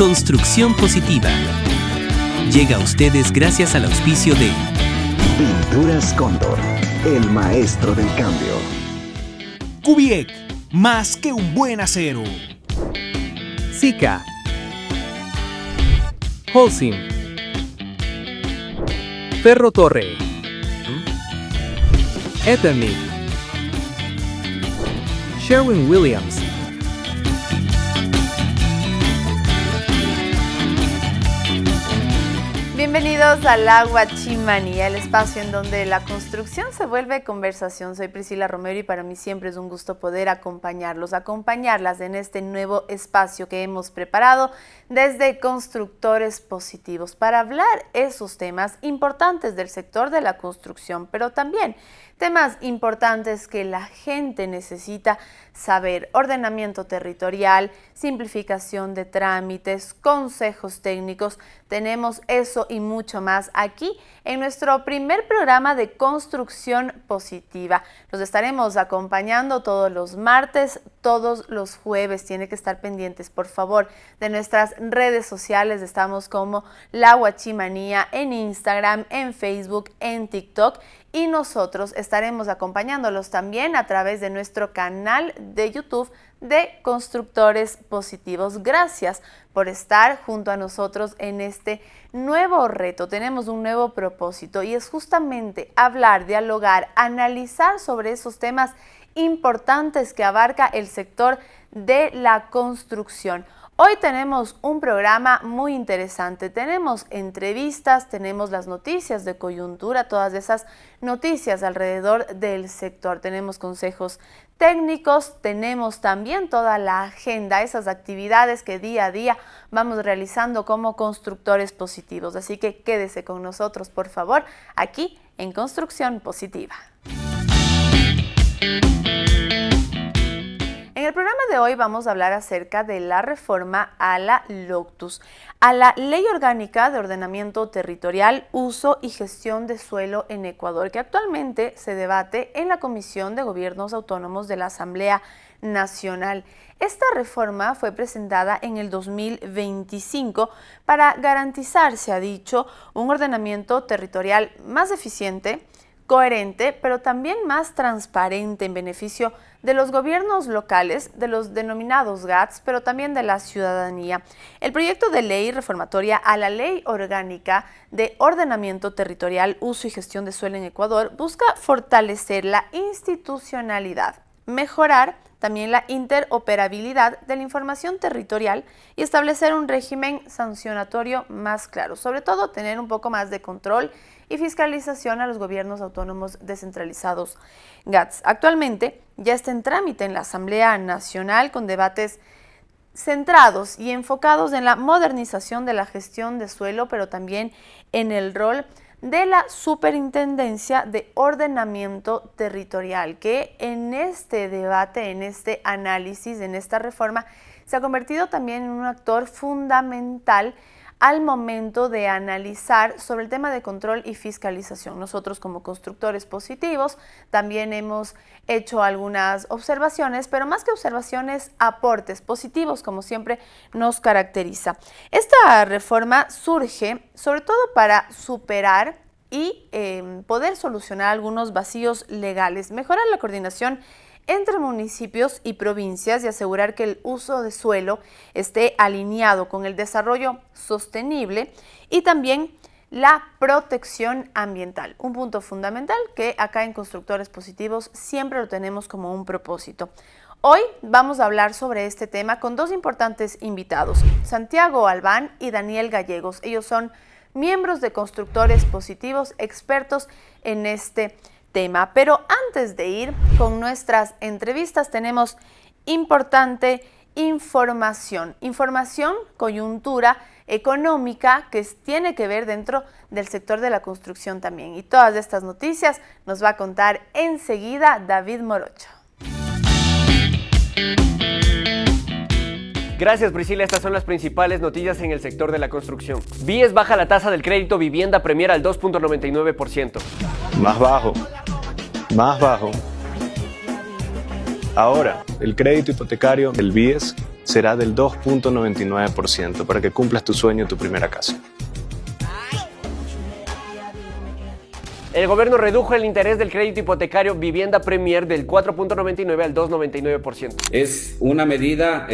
Construcción Positiva. Llega a ustedes gracias al auspicio de Pinturas Cóndor, el maestro del cambio. Kubiec, más que un buen acero. Sika. Holcim. Ferrotorre. Ethernet. Sherwin-Williams. Bienvenidos a La Guachimanía, el espacio en donde la construcción se vuelve conversación. Soy Priscila Romero y para mí siempre es un gusto poder acompañarlas en este nuevo espacio que hemos preparado desde Constructores Positivos para hablar esos temas importantes del sector de la construcción, pero también temas importantes que la gente necesita saber: ordenamiento territorial, simplificación de trámites, consejos técnicos. Tenemos eso y mucho más aquí en nuestro primer programa de Construcción Positiva. Los estaremos acompañando todos los martes, todos los jueves. Tiene que estar pendientes, por favor, de nuestras redes sociales. Estamos como La Guachimanía en Instagram, en Facebook, en TikTok. Y nosotros estaremos acompañándolos también a través de nuestro canal de YouTube de Constructores Positivos. Gracias por estar junto a nosotros en este nuevo reto. Tenemos un nuevo propósito y es justamente hablar, dialogar, analizar sobre esos temas importantes que abarca el sector de la construcción. Hoy tenemos un programa muy interesante, tenemos entrevistas, tenemos las noticias de coyuntura, todas esas noticias alrededor del sector, tenemos consejos técnicos, tenemos también toda la agenda, esas actividades que día a día vamos realizando como constructores positivos. Así que quédese con nosotros, por favor, aquí en Construcción Positiva. En el programa de hoy vamos a hablar acerca de la reforma a la LOCTUS, a la Ley Orgánica de Ordenamiento Territorial, Uso y Gestión de Suelo en Ecuador, que actualmente se debate en la Comisión de Gobiernos Autónomos de la Asamblea Nacional. Esta reforma fue presentada en el 2025 para garantizar, se ha dicho, un ordenamiento territorial más eficiente, coherente, pero también más transparente en beneficio de los gobiernos locales, de los denominados GATS, pero también de la ciudadanía. El proyecto de ley reformatoria a la Ley Orgánica de Ordenamiento Territorial, Uso y Gestión de Suelo en Ecuador busca fortalecer la institucionalidad, mejorar también la interoperabilidad de la información territorial y establecer un régimen sancionatorio más claro. Sobre todo, tener un poco más de control y fiscalización a los gobiernos autónomos descentralizados GATS. Actualmente ya está en trámite en la Asamblea Nacional con debates centrados y enfocados en la modernización de la gestión de suelo, pero también en el rol de la Superintendencia de Ordenamiento Territorial, que en este debate, en este análisis, en esta reforma, se ha convertido también en un actor fundamental al momento de analizar sobre el tema de control y fiscalización. Nosotros como constructores positivos también hemos hecho algunas observaciones, pero más que observaciones, aportes positivos, como siempre nos caracteriza. Esta reforma surge sobre todo para superar y poder solucionar algunos vacíos legales, mejorar la coordinación entre municipios y provincias y asegurar que el uso de suelo esté alineado con el desarrollo sostenible y también la protección ambiental. Un punto fundamental que acá en Constructores Positivos siempre lo tenemos como un propósito. Hoy vamos a hablar sobre este tema con dos importantes invitados, Santiago Albán y Daniel Gallegos. Ellos son miembros de Constructores Positivos, expertos en este tema. Pero antes de ir con nuestras entrevistas tenemos importante información, coyuntura económica que tiene que ver dentro del sector de la construcción también. Y todas estas noticias nos va a contar enseguida David Morocho. Gracias, Priscila. Estas son las principales noticias en el sector de la construcción. BIES baja la tasa del crédito vivienda Premier al 2.99%. Más bajo. Ahora, el crédito hipotecario del BIES será del 2.99% para que cumplas tu sueño, tu primera casa. El gobierno redujo el interés del crédito hipotecario Vivienda Premier del 4.99 al 2.99%. Es una medida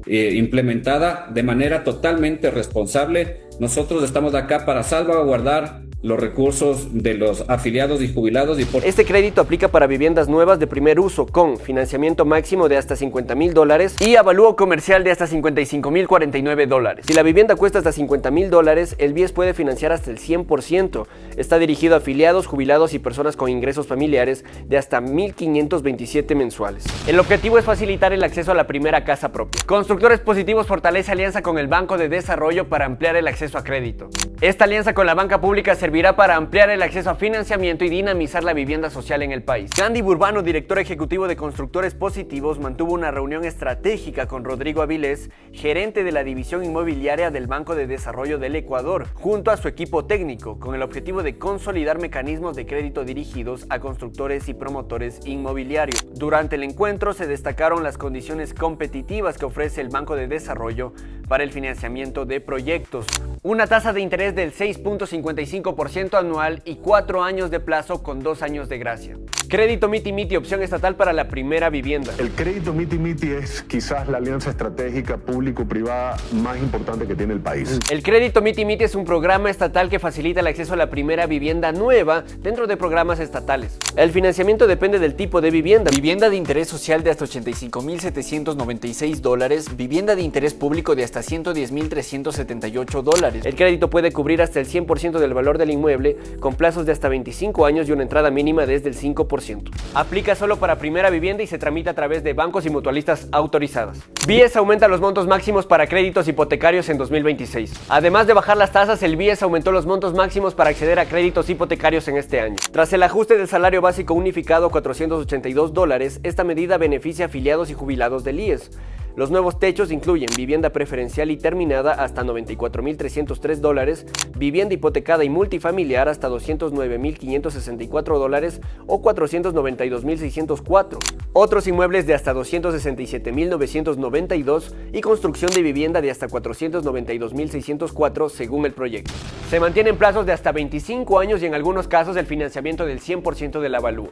implementada de manera totalmente responsable. Nosotros estamos acá para salvaguardar los recursos de los afiliados y jubilados. Este crédito aplica para viviendas nuevas de primer uso con financiamiento máximo de hasta $50,000 y avalúo comercial de hasta $55,049. Si la vivienda cuesta hasta $50,000, el BIES puede financiar hasta el 100%. Está dirigido a afiliados, jubilados y personas con ingresos familiares de hasta 1.527 mensuales. El objetivo es facilitar el acceso a la primera casa propia. Constructores Positivos fortalece alianza con el Banco de Desarrollo para ampliar el acceso a crédito. Esta alianza con la banca pública servirá para ampliar el acceso a financiamiento y dinamizar la vivienda social en el país. Gandhi Burbano, director ejecutivo de Constructores Positivos, mantuvo una reunión estratégica con Rodrigo Avilés, gerente de la división inmobiliaria del Banco de Desarrollo del Ecuador, junto a su equipo técnico, con el objetivo de consolidar mecanismos de crédito dirigidos a constructores y promotores inmobiliarios. Durante el encuentro se destacaron las condiciones competitivas que ofrece el Banco de Desarrollo para el financiamiento de proyectos, una tasa de interés del 6.55% anual y 4 años de plazo con 2 años de gracia. Crédito Miti Miti, opción estatal para la primera vivienda. El crédito Miti Miti es quizás la alianza estratégica público-privada más importante que tiene el país. El crédito Miti Miti es un programa estatal que facilita el acceso a la primera vivienda nueva dentro de programas estatales. El financiamiento depende del tipo de vivienda. Vivienda de interés social de hasta $85,796, vivienda de interés público de hasta $110,378. El crédito puede cubrir hasta el 100% del valor del inmueble con plazos de hasta 25 años y una entrada mínima desde el 5%. Aplica solo para primera vivienda y se tramita a través de bancos y mutualistas autorizadas. BIES aumenta los montos máximos para créditos hipotecarios en 2026. Además de bajar las tasas, el BIES aumentó los montos máximos para acceder a créditos hipotecarios en este año. Tras el ajuste del salario básico unificado a $482, esta medida beneficia a afiliados y jubilados del IES. Los nuevos techos incluyen vivienda preferencial y terminada hasta $94,303, vivienda hipotecada y multifamiliar hasta $209,564 o $492,604, otros inmuebles de hasta $267,992 y construcción de vivienda de hasta $492,604 según el proyecto. Se mantienen plazos de hasta 25 años y en algunos casos el financiamiento del 100% del avalúo.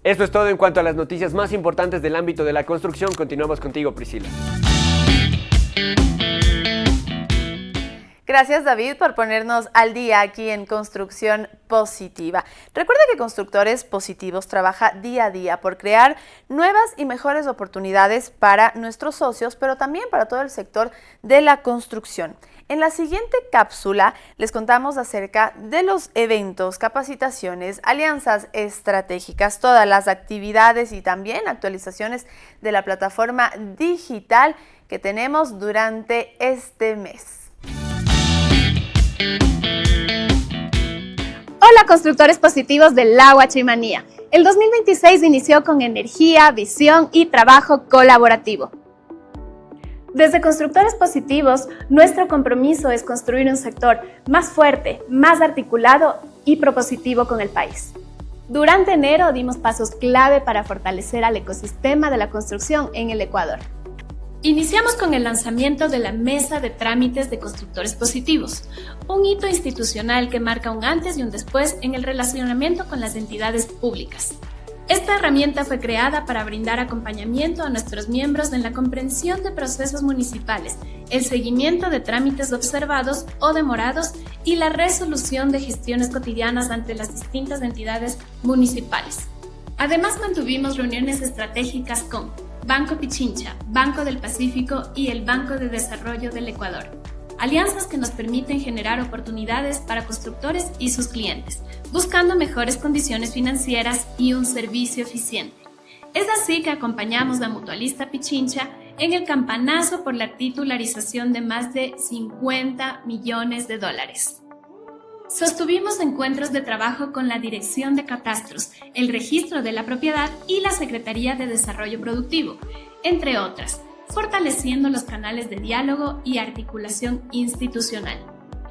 Esto es todo en cuanto a las noticias más importantes del ámbito de la construcción. Continuamos contigo, Priscila. Gracias, David, por ponernos al día aquí en Construcción Positiva. Recuerda que Constructores Positivos trabaja día a día por crear nuevas y mejores oportunidades para nuestros socios, pero también para todo el sector de la construcción. En la siguiente cápsula les contamos acerca de los eventos, capacitaciones, alianzas estratégicas, todas las actividades y también actualizaciones de la plataforma digital que tenemos durante este mes. Hola, constructores positivos de la Huachimanía. El 2026 inició con energía, visión y trabajo colaborativo. Desde Constructores Positivos, nuestro compromiso es construir un sector más fuerte, más articulado y propositivo con el país. Durante enero dimos pasos clave para fortalecer al ecosistema de la construcción en el Ecuador. Iniciamos con el lanzamiento de la Mesa de Trámites de Constructores Positivos, un hito institucional que marca un antes y un después en el relacionamiento con las entidades públicas. Esta herramienta fue creada para brindar acompañamiento a nuestros miembros en la comprensión de procesos municipales, el seguimiento de trámites observados o demorados y la resolución de gestiones cotidianas ante las distintas entidades municipales. Además, mantuvimos reuniones estratégicas con Banco Pichincha, Banco del Pacífico y el Banco de Desarrollo del Ecuador. Alianzas que nos permiten generar oportunidades para constructores y sus clientes, buscando mejores condiciones financieras y un servicio eficiente. Es así que acompañamos a Mutualista Pichincha en el campanazo por la titularización de más de $50 millones. Sostuvimos encuentros de trabajo con la Dirección de Catastros, el Registro de la Propiedad y la Secretaría de Desarrollo Productivo, entre otras, fortaleciendo los canales de diálogo y articulación institucional.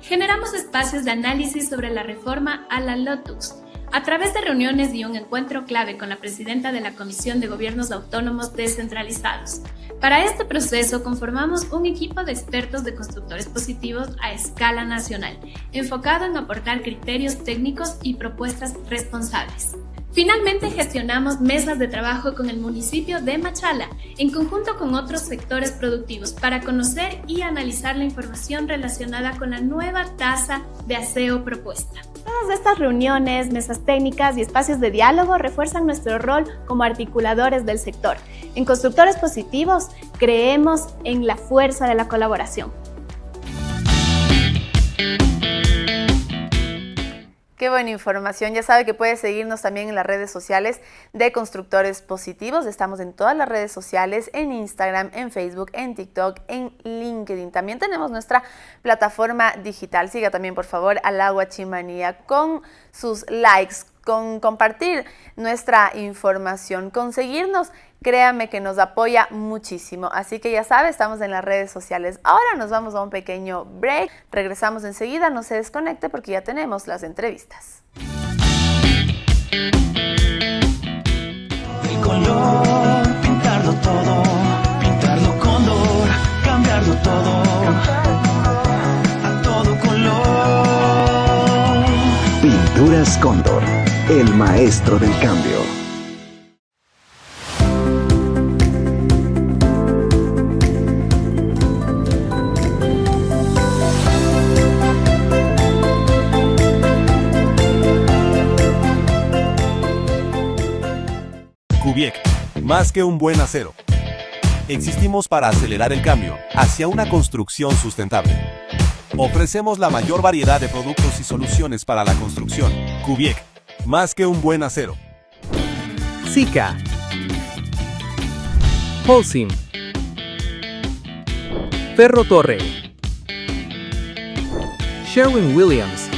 Generamos espacios de análisis sobre la reforma a la LOTUX, a través de reuniones y un encuentro clave con la presidenta de la Comisión de Gobiernos Autónomos Descentralizados. Para este proceso conformamos un equipo de expertos de constructores positivos a escala nacional, enfocado en aportar criterios técnicos y propuestas responsables. Finalmente gestionamos mesas de trabajo con el municipio de Machala, en conjunto con otros sectores productivos, para conocer y analizar la información relacionada con la nueva tasa de aseo propuesta. Todas estas reuniones, mesas técnicas y espacios de diálogo refuerzan nuestro rol como articuladores del sector. En Constructores Positivos creemos en la fuerza de la colaboración. Qué buena información. Ya sabe que puede seguirnos también en las redes sociales de Constructores Positivos. Estamos en todas las redes sociales, en Instagram, en Facebook, en TikTok, en LinkedIn. También tenemos nuestra plataforma digital. Siga también, por favor, a La Guachimanía con sus likes, con compartir nuestra información, con seguirnos. Créame que nos apoya muchísimo. Así que ya sabe, estamos en las redes sociales. Ahora nos vamos a un pequeño break. Regresamos enseguida, no se desconecte porque ya tenemos las entrevistas. El color, pintarlo todo, pintarlo Cóndor, cambiarlo todo, a todo color. Pinturas Cóndor, el maestro del cambio. Cubiec, más que un buen acero. Existimos para acelerar el cambio hacia una construcción sustentable. Ofrecemos la mayor variedad de productos y soluciones para la construcción. Cubiec, más que un buen acero. Sika, Holcim, Ferro Torre, Sherwin-Williams.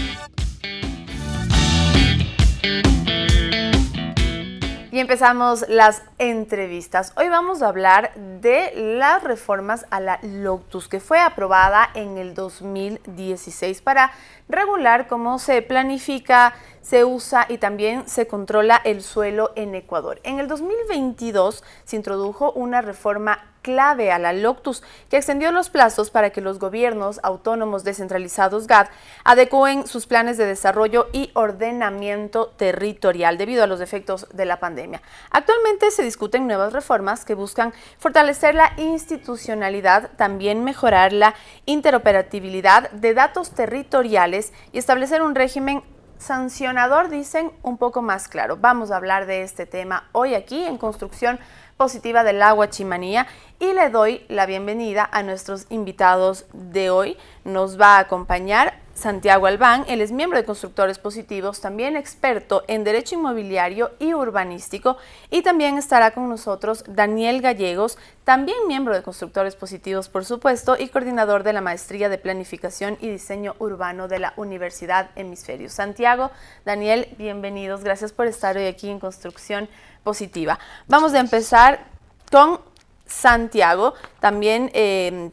Y empezamos las entrevistas. Hoy vamos a hablar de las reformas a la LOCTUS, que fue aprobada en el 2016 para regular cómo se planifica, se usa y también se controla el suelo en Ecuador. En el 2022 se introdujo una reforma clave a la LOCTUS que extendió los plazos para que los gobiernos autónomos descentralizados GAD adecúen sus planes de desarrollo y ordenamiento territorial debido a los efectos de la pandemia. Actualmente se discuten nuevas reformas que buscan fortalecer la institucionalidad, también mejorar la interoperabilidad de datos territoriales y establecer un régimen sancionador, dicen, un poco más claro. Vamos a hablar de este tema hoy aquí en Construcción Positiva de La Guachimanía y le doy la bienvenida a nuestros invitados de hoy. Nos va a acompañar Santiago Albán, él es miembro de Constructores Positivos, también experto en Derecho Inmobiliario y Urbanístico, y también estará con nosotros Daniel Gallegos, también miembro de Constructores Positivos, por supuesto, y coordinador de la Maestría de Planificación y Diseño Urbano de la Universidad Hemisferio. Santiago, Daniel, bienvenidos, gracias por estar hoy aquí en Construcción Positiva. Vamos a empezar con Santiago. También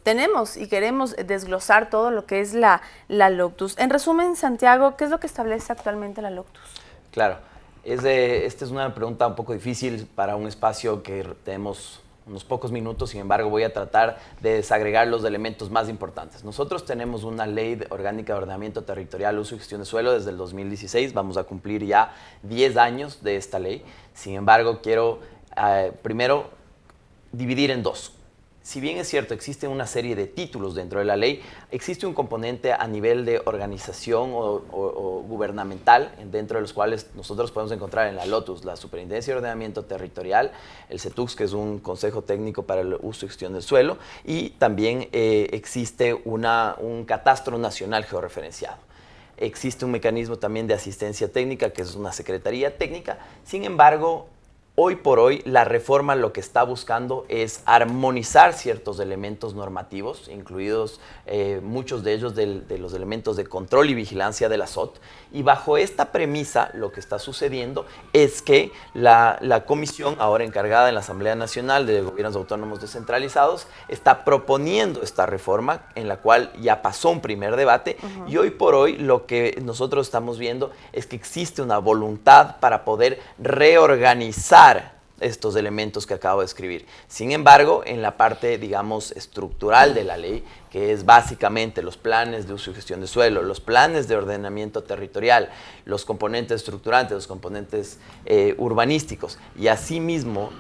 tenemos y queremos desglosar todo lo que es la LOCTUS. En resumen, Santiago, ¿qué es lo que establece actualmente la LOCTUS? Claro, esta es una pregunta un poco difícil para un espacio que tenemos unos pocos minutos, sin embargo voy a tratar de desagregar los elementos más importantes. Nosotros tenemos una ley orgánica de ordenamiento territorial, uso y gestión de suelo desde el 2016, vamos a cumplir ya 10 años de esta ley. Sin embargo, quiero primero dividir en dos. Si bien es cierto, existe una serie de títulos dentro de la ley, existe un componente a nivel de organización o gubernamental, dentro de los cuales nosotros podemos encontrar en la LOTUS, la Superintendencia de Ordenamiento Territorial, el CETUX, que es un Consejo Técnico para el Uso y Gestión del Suelo, y también existe un Catastro Nacional Georreferenciado. Existe un mecanismo también de asistencia técnica, que es una Secretaría Técnica. Sin embargo, Hoy por hoy, la reforma lo que está buscando es armonizar ciertos elementos normativos, incluidos muchos de ellos de los elementos de control y vigilancia de la SOT. Y bajo esta premisa, lo que está sucediendo es que la comisión, ahora encargada en la Asamblea Nacional de Gobiernos Autónomos Descentralizados, está proponiendo esta reforma, en la cual ya pasó un primer debate. Y hoy por hoy, lo que nosotros estamos viendo es que existe una voluntad para poder reorganizar estos elementos que acabo de escribir. Sin embargo, en la parte, digamos, estructural de la ley, que es básicamente los planes de uso y gestión de suelo, los planes de ordenamiento territorial, los componentes estructurantes, los componentes urbanísticos y asimismo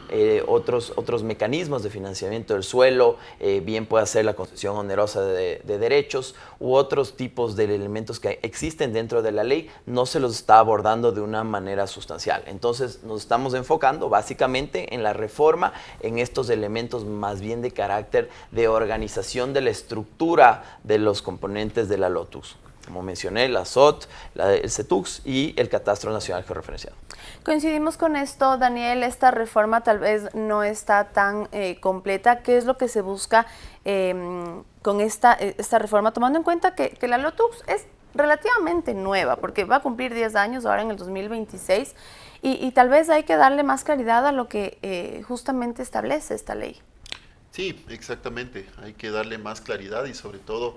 otros mecanismos de financiamiento del suelo, bien puede ser la concesión onerosa de derechos u otros tipos de elementos que existen dentro de la ley, no se los está abordando de una manera sustancial. Entonces nos estamos enfocando básicamente en la reforma, en estos elementos más bien de carácter de organización de la estructura de los componentes de la LOTUS. Como mencioné, la SOT, el CETUX y el Catastro Nacional Georreferenciado. Coincidimos con esto, Daniel, esta reforma tal vez no está tan completa. ¿Qué es lo que se busca con esta reforma? Tomando en cuenta que la LOTUS es relativamente nueva, porque va a cumplir 10 años ahora en el 2026, y tal vez hay que darle más claridad a lo que justamente establece esta ley. Sí, exactamente. Hay que darle más claridad y sobre todo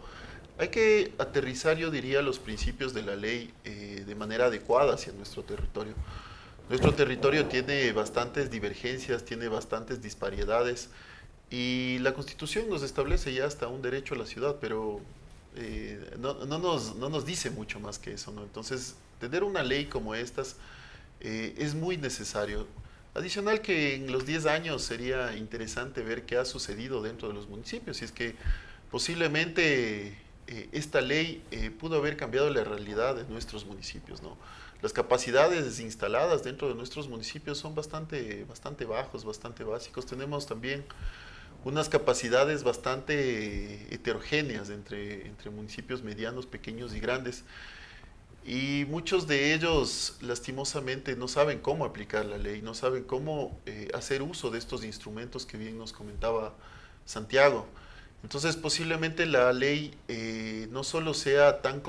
hay que aterrizar, yo diría, los principios de la ley de manera adecuada hacia nuestro territorio. Nuestro territorio tiene bastantes divergencias, tiene bastantes disparidades y la Constitución nos establece ya hasta un derecho a la ciudad, pero no nos dice mucho más que eso, ¿no? Entonces, tener una ley como estas es muy necesario. Adicional que en los 10 años sería interesante ver qué ha sucedido dentro de los municipios, y es que posiblemente esta ley pudo haber cambiado la realidad de nuestros municipios, ¿no? Las capacidades instaladas dentro de nuestros municipios son bastante bajos, bastante básicos. Tenemos también unas capacidades bastante heterogéneas entre municipios medianos, pequeños y grandes. Y muchos de ellos, lastimosamente, no saben cómo aplicar la ley, no saben cómo hacer uso de estos instrumentos que bien nos comentaba Santiago. Entonces, posiblemente la ley no solo sea tan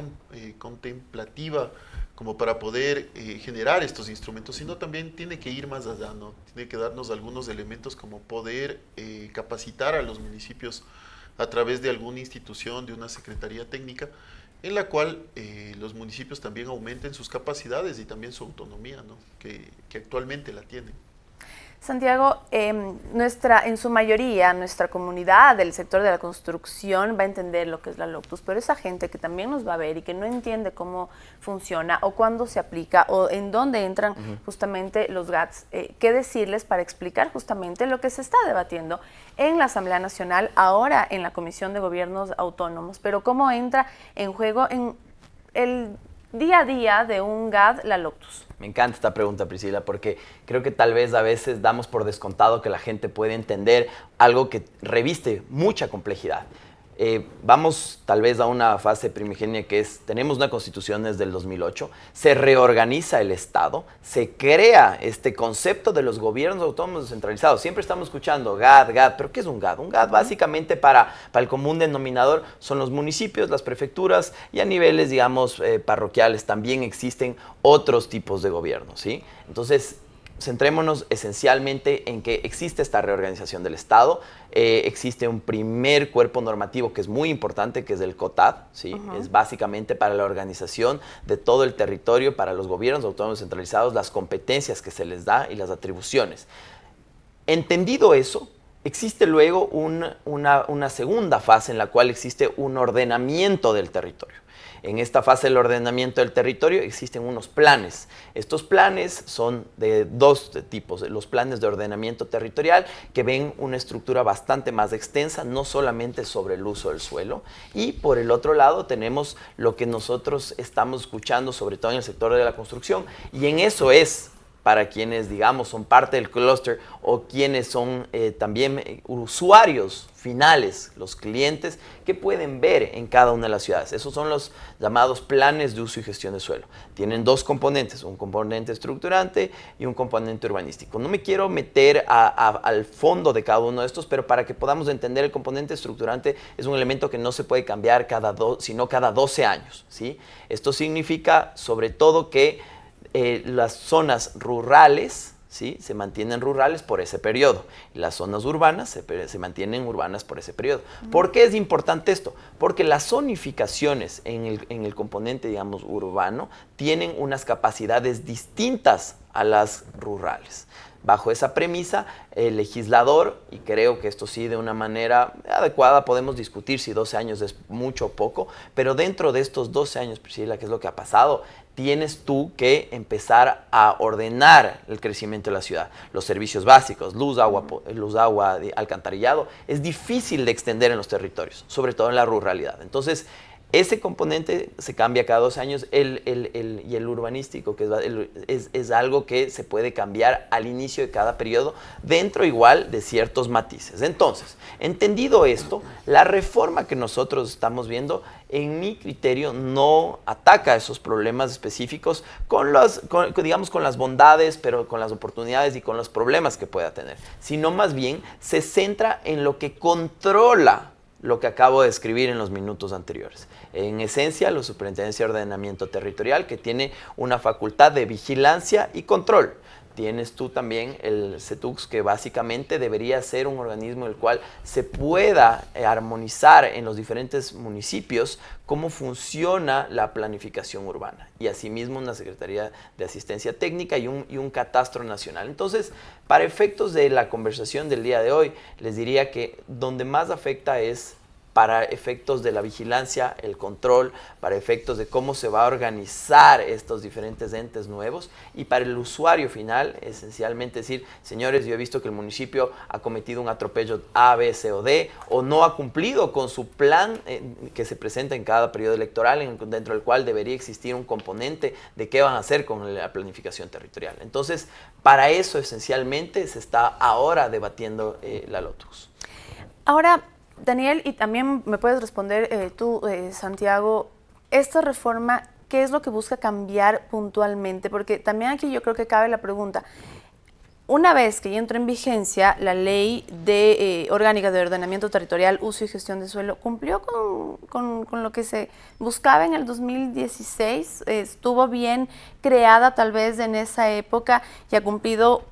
contemplativa como para poder generar estos instrumentos, sino también tiene que ir más allá, ¿no? Tiene que darnos algunos elementos como poder capacitar a los municipios a través de alguna institución, de una secretaría técnica, en la cual los municipios también aumenten sus capacidades y también su autonomía, ¿no? que actualmente la tienen. Santiago, en su mayoría, nuestra comunidad del sector de la construcción va a entender lo que es la LOTUS, pero esa gente que también nos va a ver y que no entiende cómo funciona o cuándo se aplica o en dónde entran justamente los GATS, ¿qué decirles para explicar justamente lo que se está debatiendo en la Asamblea Nacional, ahora en la Comisión de Gobiernos Autónomos, pero cómo entra en juego en el día a día de un GAD la LOTUS? Me encanta esta pregunta, Priscila, porque creo que tal vez a veces damos por descontado que la gente puede entender algo que reviste mucha complejidad. Vamos tal vez a una fase primigenia que es, tenemos una constitución desde el 2008, se reorganiza el Estado, se crea este concepto de los gobiernos autónomos descentralizados. Siempre estamos escuchando GAD, pero ¿qué es un GAD? Un GAD básicamente para el común denominador son los municipios, las prefecturas y a niveles, digamos, parroquiales también existen otros tipos de gobiernos, ¿sí? Entonces, centrémonos esencialmente en que existe esta reorganización del Estado, existe un primer cuerpo normativo que es muy importante, que es el COTAD, ¿sí? Es básicamente para la organización de todo el territorio, para los gobiernos autónomos centralizados, las competencias que se les da y las atribuciones. Entendido eso, existe luego una segunda fase en la cual existe un ordenamiento del territorio. En esta fase del ordenamiento del territorio existen unos planes. Estos planes son de dos tipos. Los planes de ordenamiento territorial, que ven una estructura bastante más extensa, no solamente sobre el uso del suelo. Y por el otro lado tenemos lo que nosotros estamos escuchando, sobre todo en el sector de la construcción. Y en eso es para quienes, digamos, son parte del clúster o quienes son también usuarios finales, los clientes, que pueden ver en cada una de las ciudades. Esos son los llamados planes de uso y gestión de suelo. Tienen dos componentes, un componente estructurante y un componente urbanístico. No me quiero meter al fondo de cada uno de estos, pero para que podamos entender, el componente estructurante es un elemento que no se puede cambiar sino cada 12 años, ¿sí? Esto significa, sobre todo, que las zonas rurales, ¿sí?, se mantienen rurales por ese periodo. Y las zonas urbanas se mantienen urbanas por ese periodo. ¿Por qué es importante esto? Porque las zonificaciones en el componente, digamos, urbano, tienen unas capacidades distintas a las rurales. Bajo esa premisa, el legislador, y creo que esto sí de una manera adecuada, podemos discutir si 12 años es mucho o poco, pero dentro de estos 12 años, Priscila, ¿qué es lo que ha pasado? Tienes tú que empezar a ordenar el crecimiento de la ciudad. Los servicios básicos, luz, agua, alcantarillado, es difícil de extender en los territorios, sobre todo en la ruralidad. Entonces, ese componente se cambia cada 2 años y el urbanístico, que es algo que se puede cambiar al inicio de cada periodo, dentro igual de ciertos matices. Entonces, entendido esto, la reforma que nosotros estamos viendo, en mi criterio, no ataca esos problemas específicos digamos, con las bondades, pero con las oportunidades y con los problemas que pueda tener, sino más bien se centra en lo que controla lo que acabo de describir en los minutos anteriores. En esencia, la Superintendencia de Ordenamiento Territorial, que tiene una facultad de vigilancia y control. Tienes tú también el CETUX, que básicamente debería ser un organismo en el cual se pueda armonizar en los diferentes municipios cómo funciona la planificación urbana. Y asimismo una Secretaría de Asistencia Técnica y un catastro nacional. Entonces, para efectos de la conversación del día de hoy, les diría que donde más afecta es para efectos de la vigilancia, el control, para efectos de cómo se va a organizar estos diferentes entes nuevos, y para el usuario final, esencialmente decir, señores, yo he visto que el municipio ha cometido un atropello A, B, C o D, o no ha cumplido con su plan que se presenta en cada periodo electoral, dentro del cual debería existir un componente de qué van a hacer con la planificación territorial. Entonces, para eso esencialmente se está ahora debatiendo la LOTUS. Ahora, Daniel, y también me puedes responder tú, Santiago, esta reforma, ¿qué es lo que busca cambiar puntualmente? Porque también aquí yo creo que cabe la pregunta. Una vez que ya entró en vigencia la ley orgánica de ordenamiento territorial, uso y gestión de suelo, ¿cumplió con lo que se buscaba en el 2016? ¿Estuvo bien creada tal vez en esa época y ha cumplido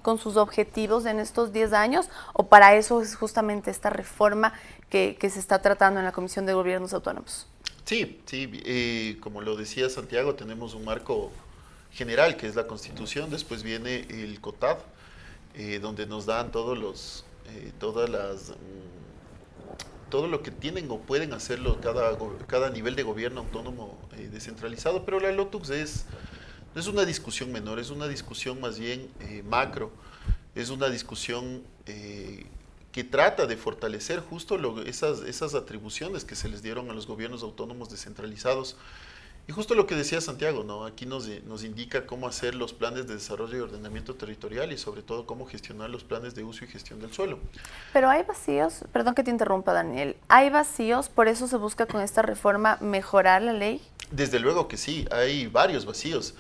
con sus objetivos en estos 10 años? ¿O para eso es justamente esta reforma que se está tratando en la Comisión de Gobiernos Autónomos? Sí, como lo decía Santiago, tenemos un marco general, que es la Constitución. Después viene el COTAD, donde nos dan todo lo que tienen o pueden hacerlo cada nivel de gobierno autónomo descentralizado. Pero la LOTUX no es una discusión menor, es una discusión más bien macro, es una discusión que trata de fortalecer justo esas atribuciones que se les dieron a los gobiernos autónomos descentralizados. Y justo lo que decía Santiago, ¿no? Aquí nos indica cómo hacer los planes de desarrollo y ordenamiento territorial y sobre todo cómo gestionar los planes de uso y gestión del suelo. Pero hay vacíos, perdón que te interrumpa, Daniel, ¿hay vacíos? ¿Por eso se busca con esta reforma mejorar la ley? Desde luego que sí, hay varios vacíos.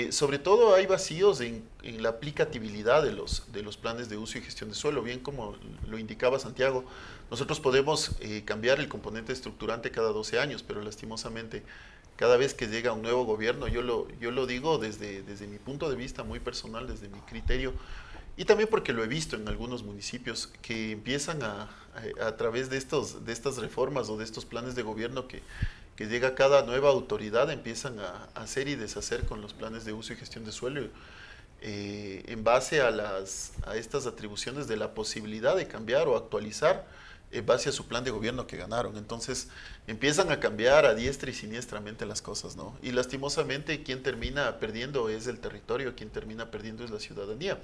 Sobre todo hay vacíos en la aplicabilidad de los planes de uso y gestión de suelo. Bien como lo indicaba Santiago, nosotros podemos cambiar el componente estructurante cada 12 años, pero lastimosamente cada vez que llega un nuevo gobierno, yo lo digo desde mi punto de vista muy personal, desde mi criterio, y también porque lo he visto en algunos municipios que empiezan a través de estas reformas o de estos planes de gobierno que llega cada nueva autoridad, empiezan a hacer y deshacer con los planes de uso y gestión de suelo en base a estas atribuciones de la posibilidad de cambiar o actualizar en base a su plan de gobierno que ganaron. Entonces empiezan a cambiar a diestra y siniestramente las cosas, ¿no? Y lastimosamente quien termina perdiendo es el territorio, quien termina perdiendo es la ciudadanía.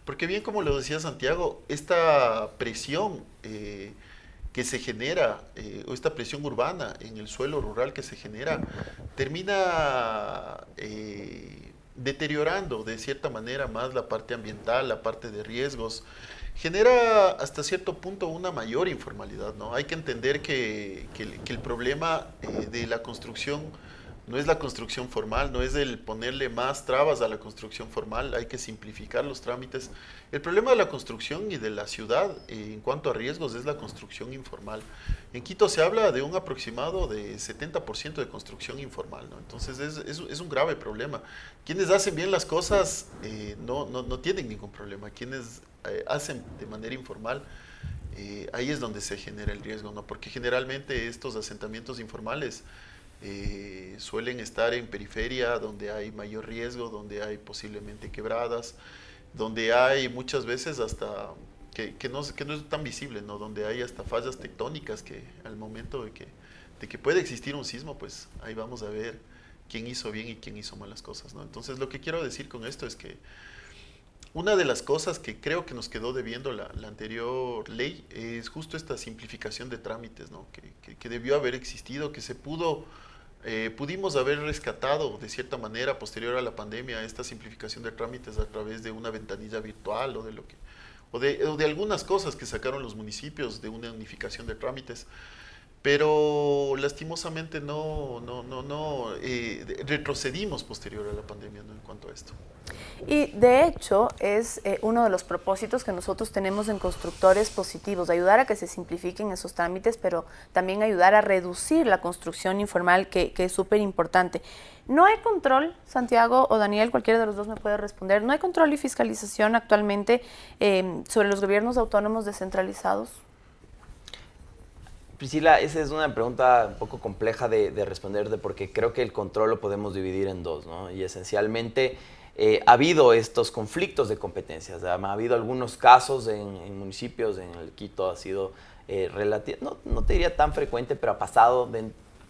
Porque bien como lo decía Santiago, esta presión que se genera, o esta presión urbana en el suelo rural que se genera, termina deteriorando de cierta manera más la parte ambiental, la parte de riesgos, genera hasta cierto punto una mayor informalidad, ¿no? Hay que entender que el problema de la construcción no es la construcción formal, no es el ponerle más trabas a la construcción formal, hay que simplificar los trámites. El problema de la construcción y de la ciudad en cuanto a riesgos es la construcción informal. En Quito se habla de un aproximado de 70% de construcción informal, ¿no? Entonces es un grave problema. Quienes hacen bien las cosas no tienen ningún problema. Quienes hacen de manera informal, ahí es donde se genera el riesgo, ¿no? Porque generalmente estos asentamientos informales suelen estar en periferia, donde hay mayor riesgo, donde hay posiblemente quebradas, donde hay muchas veces hasta que no es tan visible, ¿no? Donde hay hasta fallas tectónicas que al momento de que puede existir un sismo, pues ahí vamos a ver quién hizo bien y quién hizo malas cosas, ¿no? Entonces lo que quiero decir con esto es que una de las cosas que creo que nos quedó debiendo la anterior ley es justo esta simplificación de trámites, ¿no? Que debió haber existido, que pudimos haber rescatado de cierta manera posterior a la pandemia esta simplificación de trámites a través de una ventanilla virtual o de algunas cosas que sacaron los municipios de una unificación de trámites. Pero lastimosamente retrocedimos posterior a la pandemia, ¿no? En cuanto a esto. Y de hecho es uno de los propósitos que nosotros tenemos en Constructores Positivos, ayudar a que se simplifiquen esos trámites, pero también ayudar a reducir la construcción informal, que es súper importante. ¿No hay control, Santiago o Daniel, cualquiera de los dos me puede responder, no hay control y fiscalización actualmente sobre los gobiernos autónomos descentralizados? Priscila, esa es una pregunta un poco compleja de responder, porque creo que el control lo podemos dividir en dos, ¿no? Y esencialmente ha habido estos conflictos de competencias. Ha habido algunos casos en municipios, en el Quito ha sido relativo, no te diría tan frecuente, pero ha pasado,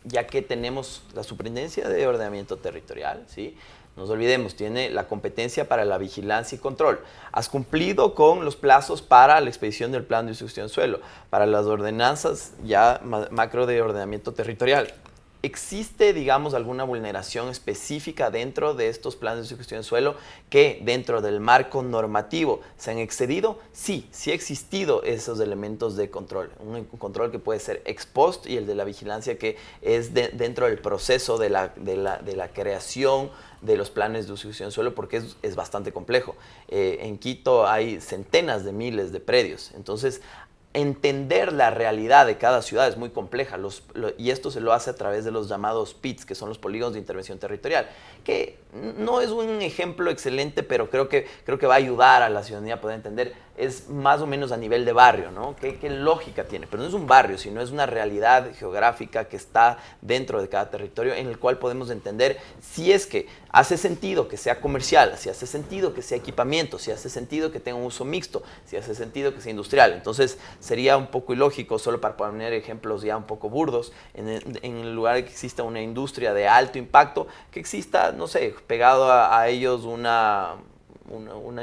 ya que tenemos la Superintendencia de Ordenamiento Territorial, ¿sí? No nos olvidemos, tiene la competencia para la vigilancia y control. Has cumplido con los plazos para la expedición del plan de distribución de suelo, para las ordenanzas ya macro de ordenamiento territorial. ¿Existe, digamos, alguna vulneración específica dentro de estos planes de distribución de suelo que dentro del marco normativo se han excedido? Sí, sí ha existido esos elementos de control. Un control que puede ser ex post y el de la vigilancia que es dentro del proceso de la creación de los planes de distribución de suelo, porque es bastante complejo. En Quito hay centenas de miles de predios, entonces entender la realidad de cada ciudad es muy compleja y esto se lo hace a través de los llamados PITs, que son los polígonos de intervención territorial, que no es un ejemplo excelente, pero creo que va a ayudar a la ciudadanía a poder entender. Es más o menos a nivel de barrio, ¿no? ¿Qué lógica tiene? Pero no es un barrio, sino es una realidad geográfica que está dentro de cada territorio, en el cual podemos entender si es que hace sentido que sea comercial, si hace sentido que sea equipamiento, si hace sentido que tenga un uso mixto, si hace sentido que sea industrial. Entonces sería un poco ilógico, solo para poner ejemplos ya un poco burdos, en el lugar de que exista una industria de alto impacto, que exista, no sé, pegado a ellos una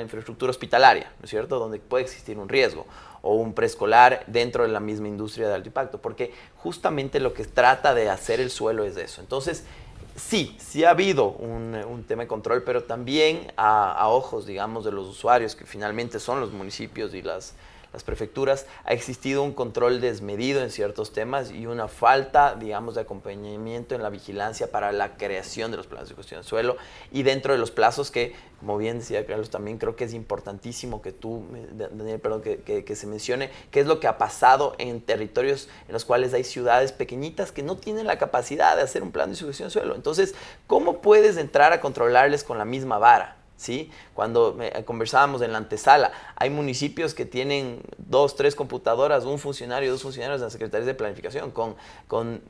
infraestructura hospitalaria, ¿no es cierto?, donde puede existir un riesgo, o un preescolar dentro de la misma industria de alto impacto, porque justamente lo que trata de hacer el suelo es eso. Entonces, sí ha habido un tema de control, pero también a ojos, digamos, de los usuarios, que finalmente son los municipios y las prefecturas, ha existido un control desmedido en ciertos temas y una falta, digamos, de acompañamiento en la vigilancia para la creación de los planes de gestión del suelo y dentro de los plazos que, como bien decía Carlos, también creo que es importantísimo que Daniel, que se mencione qué es lo que ha pasado en territorios en los cuales hay ciudades pequeñitas que no tienen la capacidad de hacer un plan de gestión del suelo. Entonces, ¿cómo puedes entrar a controlarles con la misma vara? ¿Sí? Cuando conversábamos en la antesala, hay municipios que tienen 2, 3 computadoras, 2 funcionarios en la Secretaría de Planificación, con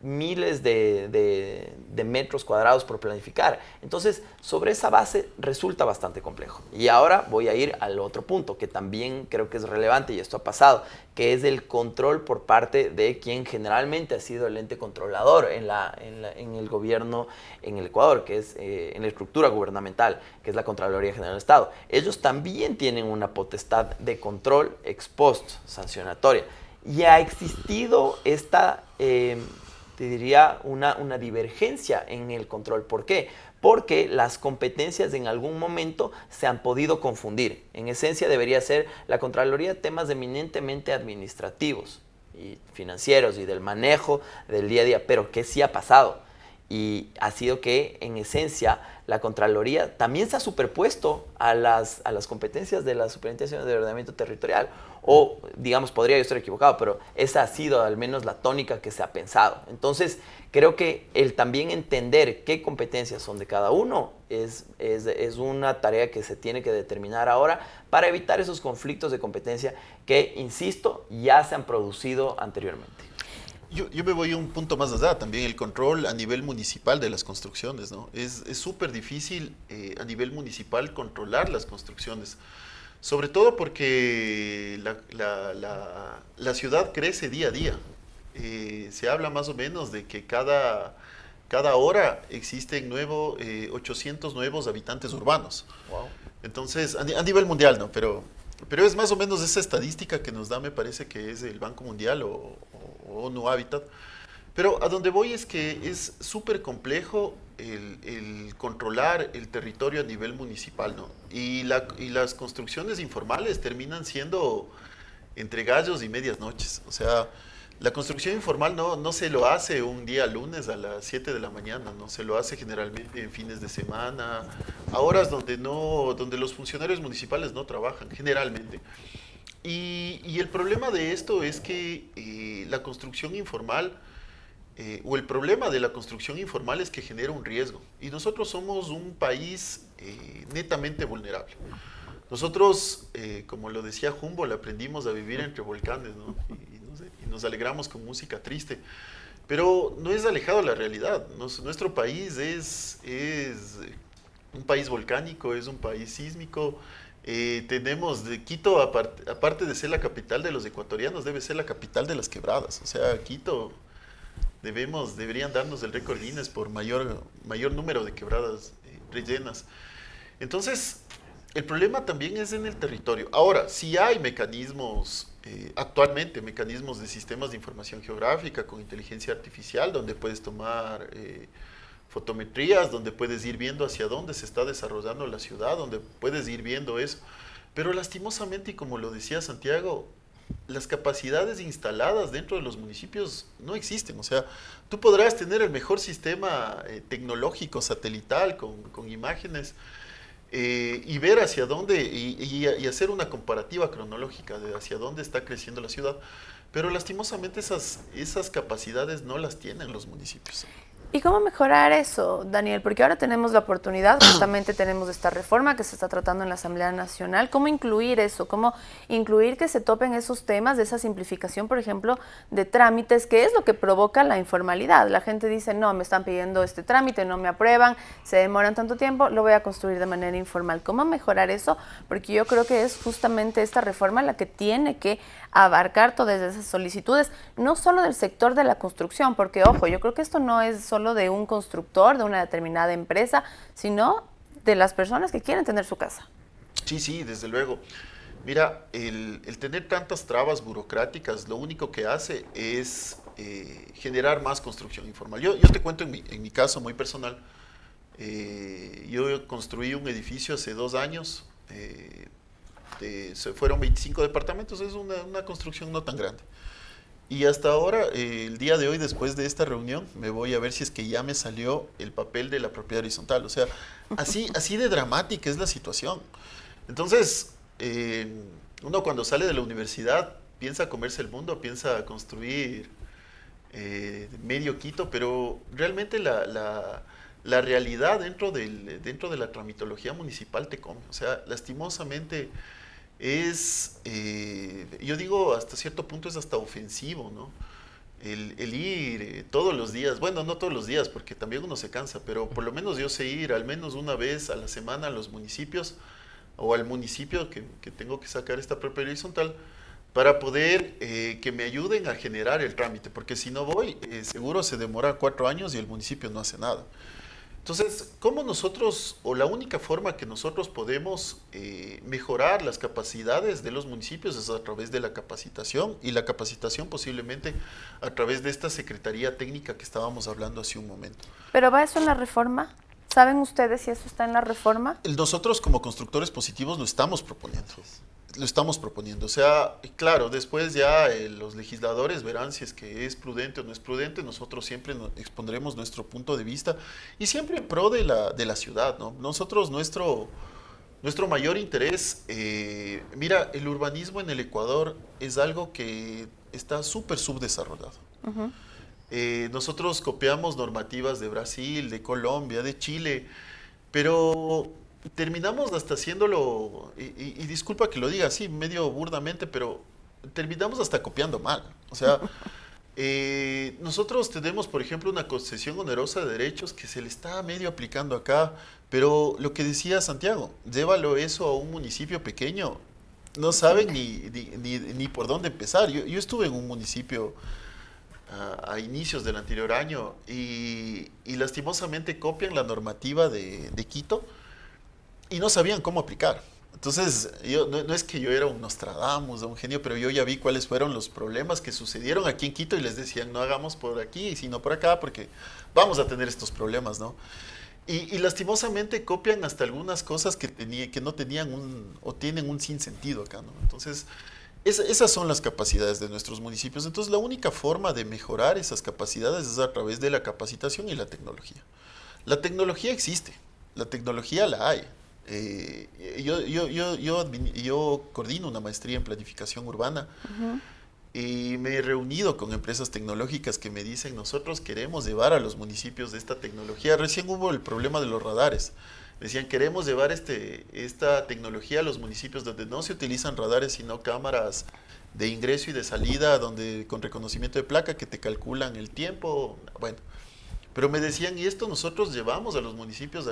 miles de metros cuadrados por planificar. Entonces, sobre esa base resulta bastante complejo. Y ahora voy a ir al otro punto, que también creo que es relevante, y esto ha pasado, que es el control por parte de quien generalmente ha sido el ente controlador en el gobierno en el Ecuador, que es en la estructura gubernamental, que es la Contraloría General del Estado. Ellos también tienen una potestad de control ex post sancionatoria. Y ha existido esta te diría una divergencia en el control. ¿Por qué? porque las competencias en algún momento se han podido confundir. En esencia debería ser la Contraloría temas eminentemente administrativos y financieros y del manejo del día a día, pero ¿qué sí ha pasado? Y ha sido que, en esencia, la Contraloría también se ha superpuesto a las competencias de la Superintendencia de Ordenamiento Territorial. O, digamos, podría yo estar equivocado, pero esa ha sido al menos la tónica que se ha pensado. Entonces, creo que el también entender qué competencias son de cada uno es una tarea que se tiene que determinar ahora para evitar esos conflictos de competencia que, insisto, ya se han producido anteriormente. Yo me voy un punto más allá, también el control a nivel municipal de las construcciones, ¿no? Es súper difícil a nivel municipal controlar las construcciones, sobre todo porque la ciudad crece día a día. Se habla más o menos de que cada hora existen 800 nuevos habitantes urbanos. Wow. Entonces, a nivel mundial, ¿no? Pero es más o menos esa estadística que nos da, me parece que es el Banco Mundial o ONU Habitat. Pero a donde voy es que es súper complejo el controlar el territorio a nivel municipal, ¿no? Y las construcciones informales terminan siendo entre gallos y medias noches. O sea, la construcción informal no se lo hace un día lunes a las 7 de la mañana, no se lo hace generalmente en fines de semana, a horas donde los funcionarios municipales no trabajan, generalmente. Y el problema de esto es que la construcción informal, o el problema de la construcción informal es que genera un riesgo. Y nosotros somos un país netamente vulnerable. Nosotros, como lo decía Humboldt, aprendimos a vivir entre volcanes, ¿no? Y nos alegramos con música triste. Pero no es alejado de la realidad. Nuestro país es un país volcánico, es un país sísmico. Tenemos de Quito, aparte de ser la capital de los ecuatorianos, debe ser la capital de las quebradas. O sea, Quito deberían darnos el récord Guinness por mayor número de quebradas rellenas. Entonces, el problema también es en el territorio. Ahora, sí hay mecanismos, actualmente, mecanismos de sistemas de información geográfica con inteligencia artificial, donde puedes tomar fotometrías, donde puedes ir viendo hacia dónde se está desarrollando la ciudad, donde puedes ir viendo eso. Pero lastimosamente, y como lo decía Santiago, las capacidades instaladas dentro de los municipios no existen. O sea, tú podrás tener el mejor sistema tecnológico satelital con imágenes y ver hacia dónde y hacer una comparativa cronológica de hacia dónde está creciendo la ciudad. Pero lastimosamente esas capacidades no las tienen los municipios. ¿Y cómo mejorar eso, Daniel? Porque ahora tenemos la oportunidad, justamente tenemos esta reforma que se está tratando en la Asamblea Nacional. ¿Cómo incluir eso? ¿Cómo incluir que se topen esos temas de esa simplificación, por ejemplo, de trámites, que es lo que provoca la informalidad? La gente dice, no, me están pidiendo este trámite, no me aprueban, se demoran tanto tiempo, lo voy a construir de manera informal. ¿Cómo mejorar eso? Porque yo creo que es justamente esta reforma la que tiene que abarcar todas esas solicitudes, no solo del sector de la construcción, porque, ojo, yo creo que esto no es solo de un constructor, de una determinada empresa, sino de las personas que quieren tener su casa. Sí, desde luego. Mira, el tener tantas trabas burocráticas, lo único que hace es generar más construcción informal. Yo te cuento en mi caso muy personal. Yo construí un edificio hace 2 años, fueron 25 departamentos, es una construcción no tan grande. Y hasta ahora, el día de hoy, después de esta reunión, me voy a ver si es que ya me salió el papel de la propiedad horizontal. O sea, así de dramática es la situación. Entonces, uno cuando sale de la universidad piensa comerse el mundo, piensa construir medio Quito, pero realmente la realidad dentro de la tramitología municipal te come. O sea, lastimosamente yo digo, hasta cierto punto es hasta ofensivo, ¿no? El ir todos los días, bueno, no todos los días, porque también uno se cansa, pero por lo menos yo sé ir al menos una vez a la semana a los municipios, o al municipio que tengo que sacar esta propiedad horizontal, para poder que me ayuden a generar el trámite, porque si no voy, seguro se demora 4 años y el municipio no hace nada. Entonces, ¿cómo nosotros, o la única forma que nosotros podemos mejorar las capacidades de los municipios es a través de la capacitación, y la capacitación posiblemente a través de esta Secretaría Técnica que estábamos hablando hace un momento? ¿Pero va eso en la reforma? ¿Saben ustedes si eso está en la reforma? Nosotros como constructores positivos lo estamos proponiendo. Lo estamos proponiendo. O sea, claro, después ya los legisladores verán si es que es prudente o no es prudente. Nosotros siempre expondremos nuestro punto de vista y siempre en pro de la ciudad, ¿no? Nosotros, nuestro mayor interés, mira, el urbanismo en el Ecuador es algo que está súper subdesarrollado. Uh-huh. Nosotros copiamos normativas de Brasil, de Colombia, de Chile, pero terminamos hasta haciéndolo, y disculpa que lo diga así, medio burdamente, pero terminamos hasta copiando mal. O sea, nosotros tenemos, por ejemplo, una concesión onerosa de derechos que se le está medio aplicando acá, pero lo que decía Santiago, llévalo eso a un municipio pequeño, no saben ni por dónde empezar. Yo estuve en un municipio a inicios del anterior año y lastimosamente copian la normativa de Quito y no sabían cómo aplicar. Entonces, no es que yo era un Nostradamus, un genio, pero yo ya vi cuáles fueron los problemas que sucedieron aquí en Quito y les decían, no hagamos por aquí, sino por acá, porque vamos a tener estos problemas, ¿no? Y lastimosamente copian hasta algunas cosas que no tenían o tienen un sinsentido acá, ¿no? Entonces, esas son las capacidades de nuestros municipios. Entonces, la única forma de mejorar esas capacidades es a través de la capacitación y la tecnología. La tecnología existe, la tecnología la hay. Yo coordino una maestría en planificación urbana. Uh-huh. Y me he reunido con empresas tecnológicas que me dicen, nosotros queremos llevar a los municipios de esta tecnología. Recién hubo el problema de los radares. Decían, queremos llevar esta tecnología a los municipios donde no se utilizan radares, sino cámaras de ingreso y de salida, donde con reconocimiento de placa que te calculan el tiempo. Bueno, pero me decían, y esto nosotros llevamos a los municipios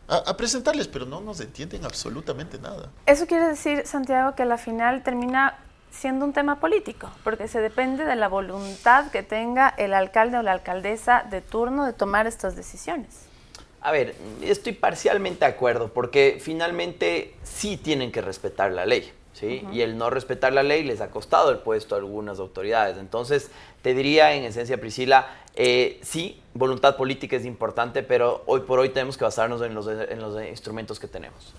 a presentarles, pero no nos entienden absolutamente nada. Eso quiere decir, Santiago, que a la final termina siendo un tema político, porque se depende de la voluntad que tenga el alcalde o la alcaldesa de turno de tomar estas decisiones. A ver, estoy parcialmente de acuerdo, porque finalmente sí tienen que respetar la ley, ¿sí? Uh-huh. Y el no respetar la ley les ha costado el puesto a algunas autoridades. Entonces, te diría en esencia, Priscila, sí, voluntad política es importante, pero hoy por hoy tenemos que basarnos en los instrumentos que tenemos.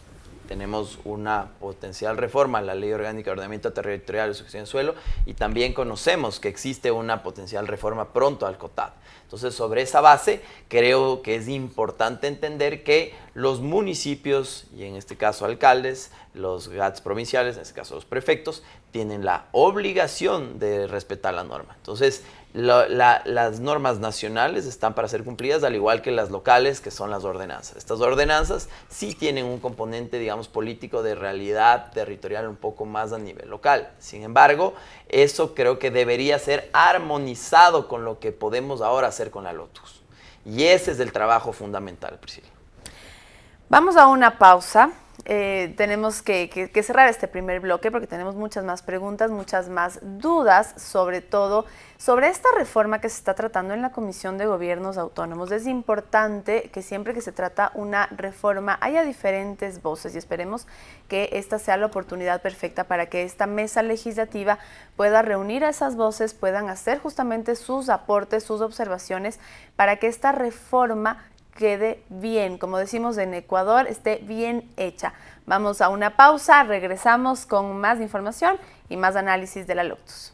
Tenemos una potencial reforma a la Ley Orgánica de Ordenamiento Territorial y Sucesión de Suelo, y también conocemos que existe una potencial reforma pronto al COTAD. Entonces, sobre esa base, creo que es importante entender que los municipios, y en este caso alcaldes, los GATS provinciales, en este caso los prefectos, tienen la obligación de respetar la norma. Entonces, las normas nacionales están para ser cumplidas, al igual que las locales, que son las ordenanzas. Estas ordenanzas sí tienen un componente, digamos, político de realidad territorial un poco más a nivel local. Sin embargo, eso creo que debería ser armonizado con lo que podemos ahora hacer con la Lotus. Y ese es el trabajo fundamental, Priscila. Vamos a una pausa. Tenemos que cerrar este primer bloque porque tenemos muchas más preguntas, muchas más dudas, sobre todo sobre esta reforma que se está tratando en la Comisión de Gobiernos Autónomos. Es importante que siempre que se trata una reforma haya diferentes voces y esperemos que esta sea la oportunidad perfecta para que esta mesa legislativa pueda reunir a esas voces, puedan hacer justamente sus aportes, sus observaciones para que esta reforma quede bien, como decimos en Ecuador, esté bien hecha. Vamos a una pausa, regresamos con más información y más análisis de la Lotus.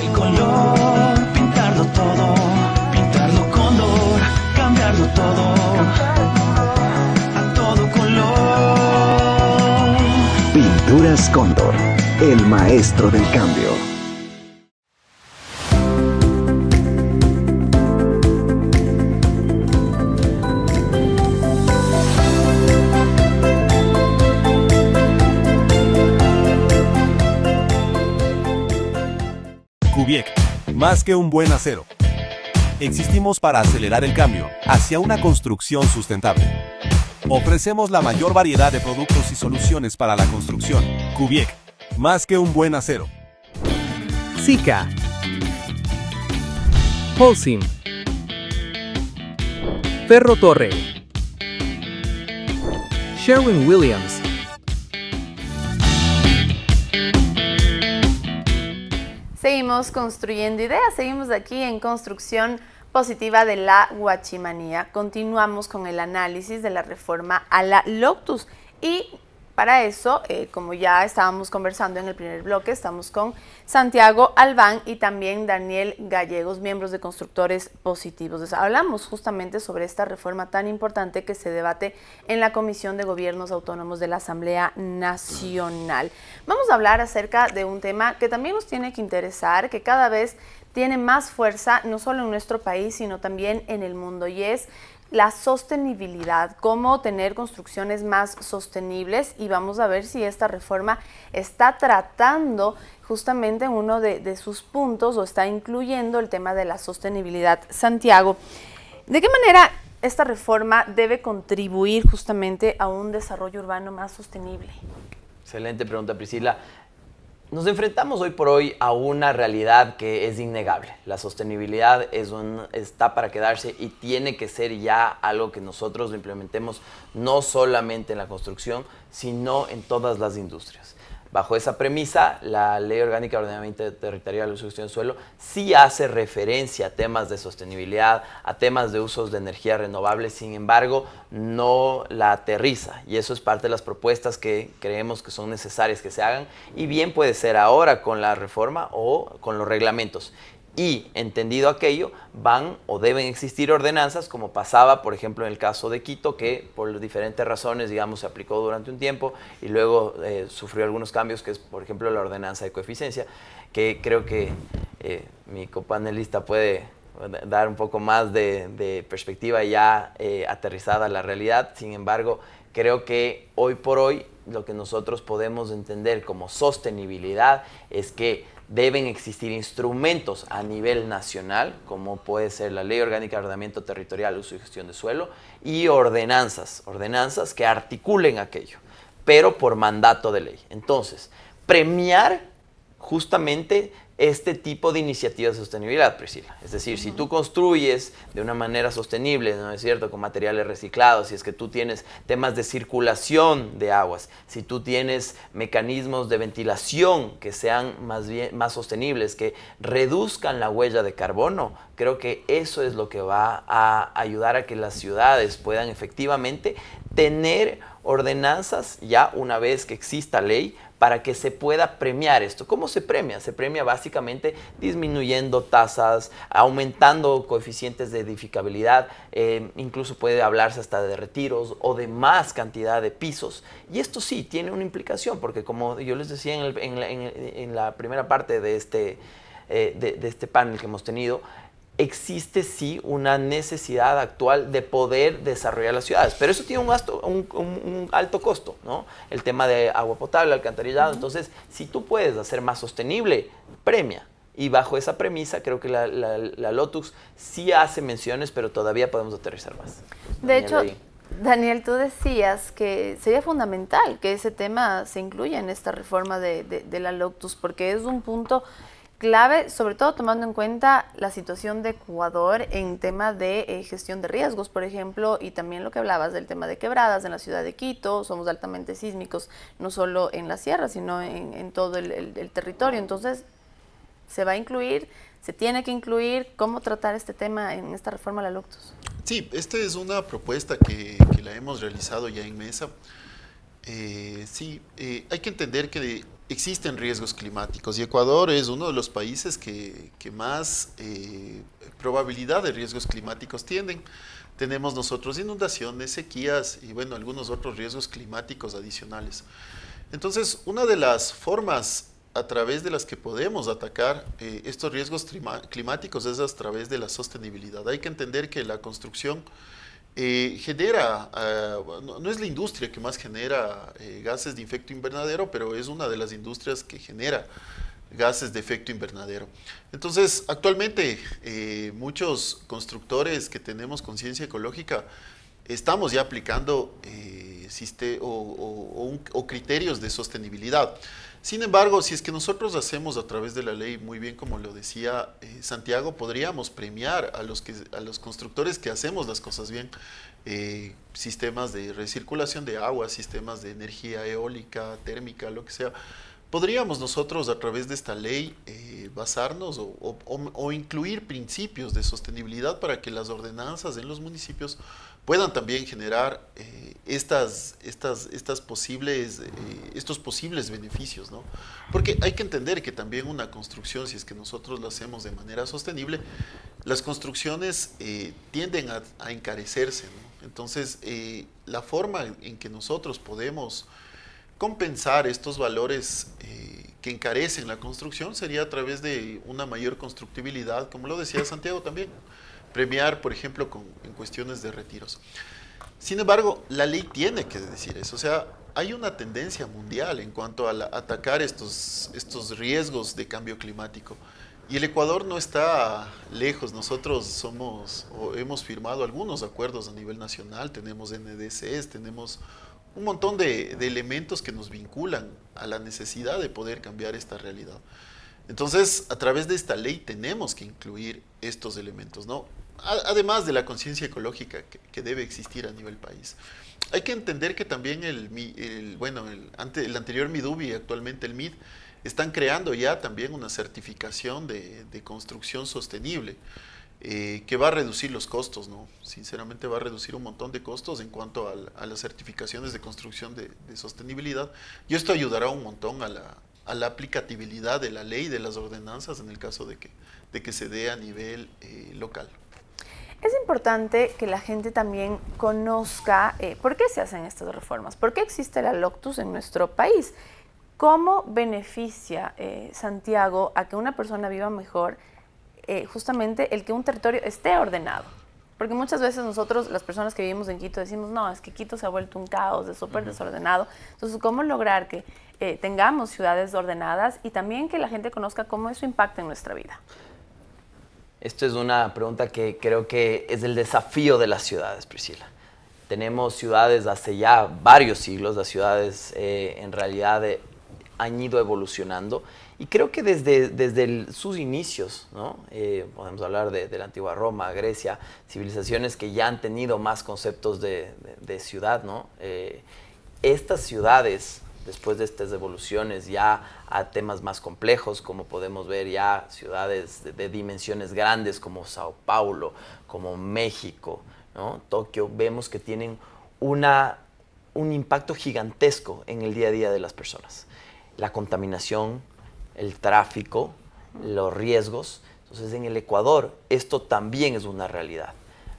El color, pintarlo todo, pintarlo Cóndor, cambiarlo todo, a todo color. Pinturas Cóndor, el maestro del cambio. Cubiec, más que un buen acero. Existimos para acelerar el cambio hacia una construcción sustentable. Ofrecemos la mayor variedad de productos y soluciones para la construcción. Cubiec, más que un buen acero. Sika, Holcim, Ferrotorre, Sherwin-Williams. Seguimos construyendo ideas, seguimos aquí en Construcción Positiva de la Guachimanía. Continuamos con el análisis de la reforma a la Loctus y para eso, como ya estábamos conversando en el primer bloque, estamos con Santiago Albán y también Daniel Gallegos, miembros de Constructores Positivos. Entonces, hablamos justamente sobre esta reforma tan importante que se debate en la Comisión de Gobiernos Autónomos de la Asamblea Nacional. Vamos a hablar acerca de un tema que también nos tiene que interesar, que cada vez tiene más fuerza, no solo en nuestro país, sino también en el mundo, y es la sostenibilidad, cómo tener construcciones más sostenibles, y vamos a ver si esta reforma está tratando justamente en uno de sus puntos o está incluyendo el tema de la sostenibilidad. Santiago, ¿de qué manera esta reforma debe contribuir justamente a un desarrollo urbano más sostenible? Excelente pregunta, Priscila. Nos enfrentamos hoy por hoy a una realidad que es innegable. La sostenibilidad está para quedarse y tiene que ser ya algo que nosotros lo implementemos no solamente en la construcción, sino en todas las industrias. Bajo esa premisa, la Ley Orgánica de Ordenamiento Territorial y Uso y Gestión del Suelo sí hace referencia a temas de sostenibilidad, a temas de usos de energía renovable, sin embargo, no la aterriza. Y eso es parte de las propuestas que creemos que son necesarias que se hagan, y bien puede ser ahora con la reforma o con los reglamentos. Y, entendido aquello, van o deben existir ordenanzas, como pasaba, por ejemplo, en el caso de Quito, que por diferentes razones, digamos, se aplicó durante un tiempo y luego sufrió algunos cambios, que es, por ejemplo, la ordenanza de coeficiencia, que creo que mi copanelista puede dar un poco más de perspectiva ya aterrizada a la realidad. Sin embargo, creo que hoy por hoy lo que nosotros podemos entender como sostenibilidad es que deben existir instrumentos a nivel nacional, como puede ser la Ley Orgánica de Ordenamiento Territorial, Uso y Gestión de Suelo, y ordenanzas que articulen aquello, pero por mandato de ley. Entonces, premiar justamente este tipo de iniciativas de sostenibilidad, Priscila. Es decir, si tú construyes de una manera sostenible, ¿no es cierto?, con materiales reciclados, si es que tú tienes temas de circulación de aguas, si tú tienes mecanismos de ventilación que sean más sostenibles, que reduzcan la huella de carbono, creo que eso es lo que va a ayudar a que las ciudades puedan efectivamente tener ordenanzas ya una vez que exista ley, para que se pueda premiar esto. ¿Cómo se premia? Se premia básicamente disminuyendo tasas, aumentando coeficientes de edificabilidad, incluso puede hablarse hasta de retiros o de más cantidad de pisos. Y esto sí tiene una implicación, porque como yo les decía en la primera parte de este panel que hemos tenido, existe sí una necesidad actual de poder desarrollar las ciudades, pero eso tiene un alto costo, ¿no? El tema de agua potable, alcantarillado. Entonces, si tú puedes hacer más sostenible, premia. Y bajo esa premisa, creo que la Lotus sí hace menciones, pero todavía podemos aterrizar más. De hecho, Daniel, tú decías que sería fundamental que ese tema se incluya en esta reforma de la Lotus, porque es un punto clave, sobre todo tomando en cuenta la situación de Ecuador en tema de gestión de riesgos, por ejemplo, y también lo que hablabas del tema de quebradas en la ciudad de Quito. Somos altamente sísmicos, no solo en la sierra, sino en todo el territorio. Entonces, se va a incluir, se tiene que incluir. ¿Cómo tratar este tema en esta reforma a la Lotus? Sí, esta es una propuesta que la hemos realizado ya en mesa. Hay que entender que existen riesgos climáticos y Ecuador es uno de los países que más probabilidad de riesgos climáticos tienen. Tenemos nosotros inundaciones, sequías y bueno, algunos otros riesgos climáticos adicionales. Entonces, una de las formas a través de las que podemos atacar estos riesgos climáticos es a través de la sostenibilidad. Hay que entender que la construcción genera, no es la industria que más genera gases de efecto invernadero, pero es una de las industrias que genera gases de efecto invernadero. Entonces, actualmente muchos constructores que tenemos conciencia ecológica estamos ya aplicando criterios de sostenibilidad. Sin embargo, si es que nosotros hacemos a través de la ley, muy bien como lo decía Santiago, podríamos premiar a los constructores que hacemos las cosas bien. Sistemas de recirculación de agua, sistemas de energía eólica, térmica, lo que sea, podríamos nosotros a través de esta ley basarnos o incluir principios de sostenibilidad para que las ordenanzas en los municipios puedan también generar estos posibles beneficios, ¿no? Porque hay que entender que también una construcción, si es que nosotros lo hacemos de manera sostenible, las construcciones tienden a encarecerse, ¿no? Entonces, la forma en que nosotros podemos compensar estos valores que encarecen la construcción sería a través de una mayor constructibilidad, como lo decía Santiago también, premiar, por ejemplo, en cuestiones de retiros. Sin embargo, la ley tiene que decir eso, o sea, hay una tendencia mundial en cuanto a atacar estos riesgos de cambio climático. Y el Ecuador no está lejos, nosotros hemos firmado algunos acuerdos a nivel nacional, tenemos NDCs, tenemos un montón de elementos que nos vinculan a la necesidad de poder cambiar esta realidad. Entonces, a través de esta ley tenemos que incluir estos elementos, ¿no? Además de la conciencia ecológica que debe existir a nivel país. Hay que entender que también el anterior MIDUB y actualmente el MID están creando ya también una certificación de construcción sostenible que va a reducir los costos, ¿no? Sinceramente va a reducir un montón de costos en cuanto a las certificaciones de construcción de sostenibilidad, y esto ayudará un montón a la aplicabilidad de la ley y de las ordenanzas en el caso de que se dé a nivel local. Es importante que la gente también conozca por qué se hacen estas reformas, por qué existe la LOCTUS en nuestro país. ¿Cómo beneficia, Santiago, a que una persona viva mejor justamente el que un territorio esté ordenado? Porque muchas veces nosotros, las personas que vivimos en Quito, decimos, no, es que Quito se ha vuelto un caos, es súper desordenado. Entonces, ¿cómo lograr que tengamos ciudades ordenadas y también que la gente conozca cómo eso impacta en nuestra vida? Esto es una pregunta que creo que es el desafío de las ciudades, Priscila. Tenemos ciudades hace ya varios siglos, las ciudades en realidad han ido evolucionando, y creo que desde sus inicios, ¿no? Podemos hablar de la antigua Roma, Grecia, civilizaciones que ya han tenido más conceptos de ciudad, ¿no? Estas ciudades, después de estas evoluciones ya a temas más complejos, como podemos ver ya ciudades de dimensiones grandes como Sao Paulo, como México, ¿no? Tokio, vemos que tienen un impacto gigantesco en el día a día de las personas. La contaminación, el tráfico, los riesgos. Entonces, en el Ecuador esto también es una realidad.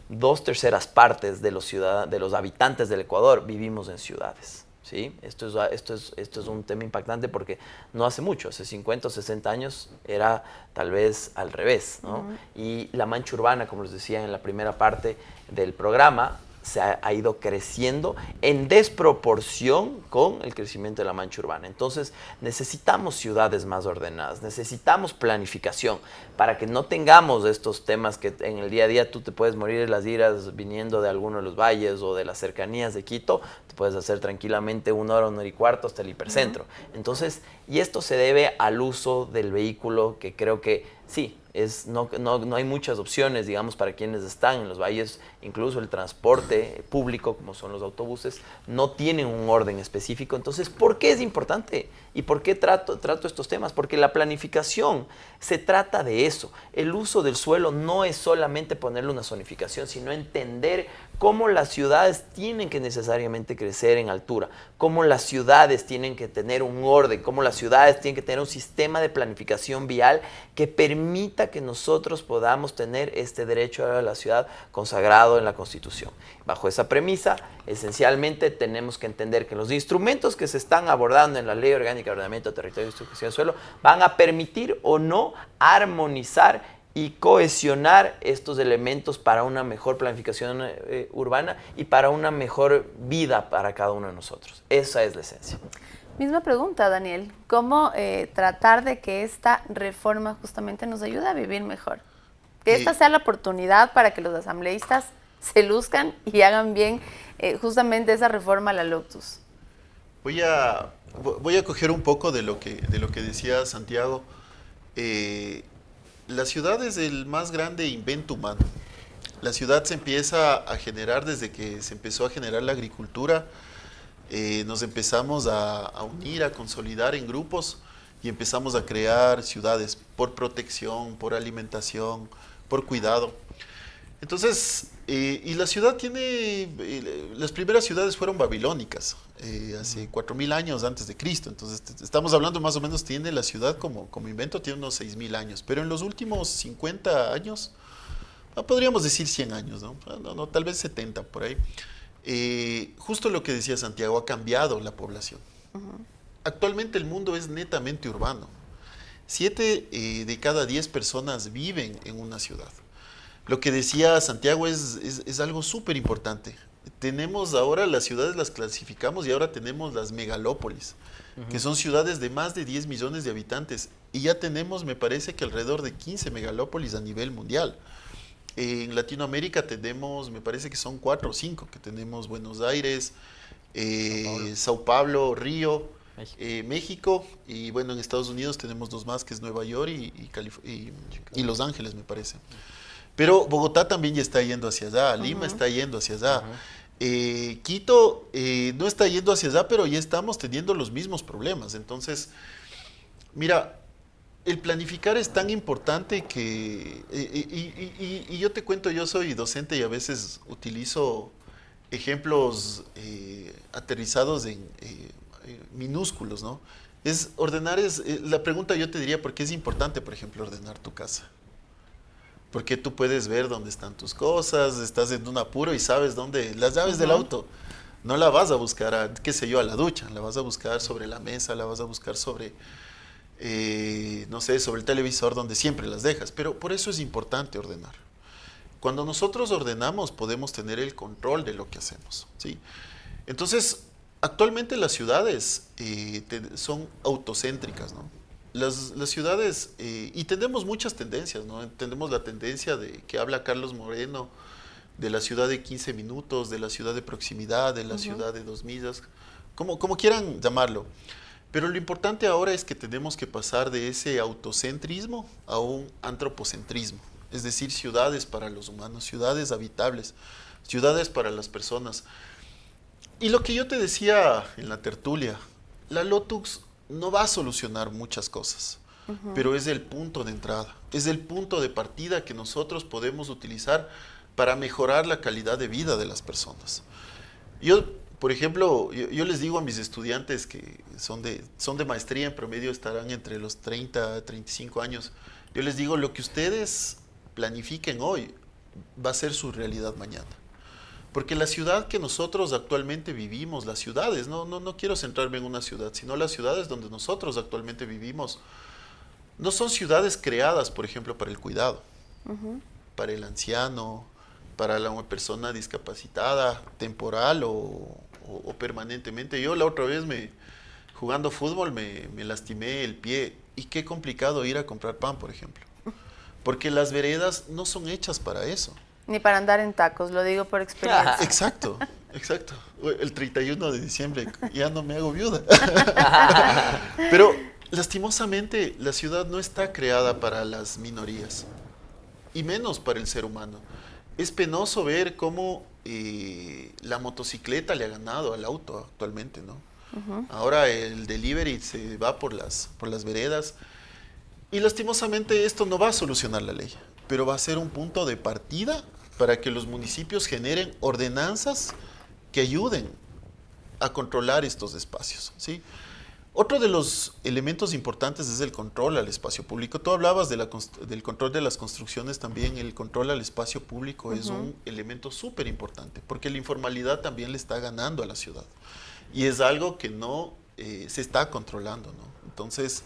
2/3 partes de los habitantes del Ecuador vivimos en ciudades, ¿sí? Esto es un tema impactante porque no hace mucho, hace 50 o 60 años era tal vez al revés, ¿no? Y la mancha urbana, como les decía en la primera parte del programa, se ha ido creciendo en desproporción con el crecimiento de la mancha urbana. Entonces, necesitamos ciudades más ordenadas, necesitamos planificación para que no tengamos estos temas que en el día a día tú te puedes morir de las iras viniendo de alguno de los valles o de las cercanías de Quito, te puedes hacer tranquilamente 1 hora, 1 hora y cuarto hasta el hipercentro. Entonces, y esto se debe al uso del vehículo, que creo que sí, no hay muchas opciones, digamos, para quienes están en los valles. Incluso el transporte público, como son los autobuses, no tienen un orden específico. Entonces, ¿por qué es importante? ¿Y por qué trato estos temas? Porque la planificación se trata de eso. El uso del suelo no es solamente ponerle una zonificación, sino entender cómo las ciudades tienen que necesariamente crecer en altura, cómo las ciudades tienen que tener un orden, cómo las ciudades tienen que tener un sistema de planificación vial que permita que nosotros podamos tener este derecho a la ciudad consagrado en la Constitución. Bajo esa premisa, esencialmente tenemos que entender que los instrumentos que se están abordando en la Ley Orgánica de Ordenamiento, Territorio y Distribución del Suelo van a permitir o no armonizar y cohesionar estos elementos para una mejor planificación urbana y para una mejor vida para cada uno de nosotros. Esa es la esencia. Misma pregunta, Daniel. ¿Cómo tratar de que esta reforma justamente nos ayude a vivir mejor? Que esta sea la oportunidad para que los asambleístas se luzcan y hagan bien justamente esa reforma a la LOCTUS. Voy a coger un poco de lo que decía Santiago. La ciudad es el más grande invento humano. La ciudad se empieza a generar desde que se empezó a generar la agricultura. nos empezamos a unir, a consolidar en grupos y empezamos a crear ciudades por protección, por alimentación, por cuidado. Entonces, y la ciudad tiene, las primeras ciudades fueron babilónicas, hace 4000 años antes de Cristo. Entonces, estamos hablando más o menos, tiene la ciudad como invento, tiene unos 6000 años. Pero en los últimos 50 años, no podríamos decir 100 años, ¿no? No, tal vez 70 por ahí. Justo lo que decía Santiago, ha cambiado la población. Actualmente el mundo es netamente urbano. 7 de cada 10 personas viven en una ciudad. Lo que decía Santiago es algo súper importante. Tenemos ahora las ciudades, las clasificamos y ahora tenemos las megalópolis, que son ciudades de más de 10 millones de habitantes. Y ya tenemos, me parece que alrededor de 15 megalópolis a nivel mundial. En Latinoamérica tenemos, me parece que son 4 o 5, que tenemos Buenos Aires, Sao Paulo, Río, México, y bueno, en Estados Unidos tenemos 2 más, que es Nueva York y Los Ángeles, me parece. Pero Bogotá también ya está yendo hacia allá, Lima está yendo hacia allá. Quito no está yendo hacia allá, pero ya estamos teniendo los mismos problemas. Entonces, mira, el planificar es tan importante que, y yo te cuento, yo soy docente y a veces utilizo ejemplos aterrizados en minúsculos, ¿no? Ordenar la pregunta yo te diría, ¿por qué es importante, por ejemplo, ordenar tu casa? Porque tú puedes ver dónde están tus cosas, estás en un apuro y sabes dónde, las llaves del auto, no la vas a buscar, qué sé yo, a la ducha, la vas a buscar sobre la mesa, la vas a buscar sobre, no sé, sobre el televisor, donde siempre las dejas. Pero por eso es importante ordenar. Cuando nosotros ordenamos, podemos tener el control de lo que hacemos, ¿sí? Entonces, actualmente las ciudades son autocéntricas, ¿no? Las ciudades, y tenemos muchas tendencias, ¿no? Tenemos la tendencia de que habla Carlos Moreno, de la ciudad de 15 minutos, de la ciudad de proximidad, de la ciudad de 2 millas, como quieran llamarlo. Pero lo importante ahora es que tenemos que pasar de ese autocentrismo a un antropocentrismo, es decir, ciudades para los humanos, ciudades habitables, ciudades para las personas. Y lo que yo te decía en la tertulia, la Lotux no va a solucionar muchas cosas, pero es el punto de entrada, es el punto de partida que nosotros podemos utilizar para mejorar la calidad de vida de las personas. Yo, por ejemplo, yo les digo a mis estudiantes que son de maestría, en promedio estarán entre los 30 a 35 años, yo les digo, lo que ustedes planifiquen hoy va a ser su realidad mañana. Porque la ciudad que nosotros actualmente vivimos, las ciudades, no quiero centrarme en una ciudad, sino las ciudades donde nosotros actualmente vivimos, no son ciudades creadas, por ejemplo, para el cuidado, para el anciano, para la persona discapacitada, temporal o permanentemente. Yo la otra vez jugando fútbol me lastimé el pie y qué complicado ir a comprar pan, por ejemplo. Porque las veredas no son hechas para eso. Ni para andar en tacos, lo digo por experiencia. Exacto. El 31 de diciembre ya no me hago viuda. Pero lastimosamente la ciudad no está creada para las minorías y menos para el ser humano. Es penoso ver cómo la motocicleta le ha ganado al auto actualmente, ¿no? Ahora el delivery se va por las veredas y lastimosamente esto no va a solucionar la ley, pero va a ser un punto de partida para que los municipios generen ordenanzas que ayuden a controlar estos espacios, ¿sí? Otro de los elementos importantes es el control al espacio público. Tú hablabas del control de las construcciones también. El control al espacio público es un elemento súper importante, porque la informalidad también le está ganando a la ciudad. Y es algo que no se está controlando, ¿no? Entonces,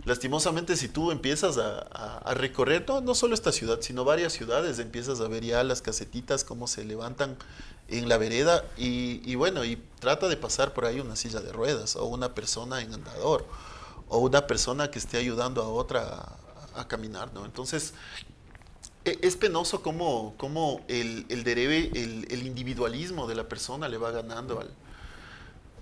lastimosamente, si tú empiezas a recorrer, no solo esta ciudad, sino varias ciudades, empiezas a ver ya las casetitas, cómo se levantan en la vereda y bueno, y trata de pasar por ahí una silla de ruedas o una persona en andador o una persona que esté ayudando a otra a caminar, ¿no? Entonces, es penoso cómo el individualismo de la persona le va ganando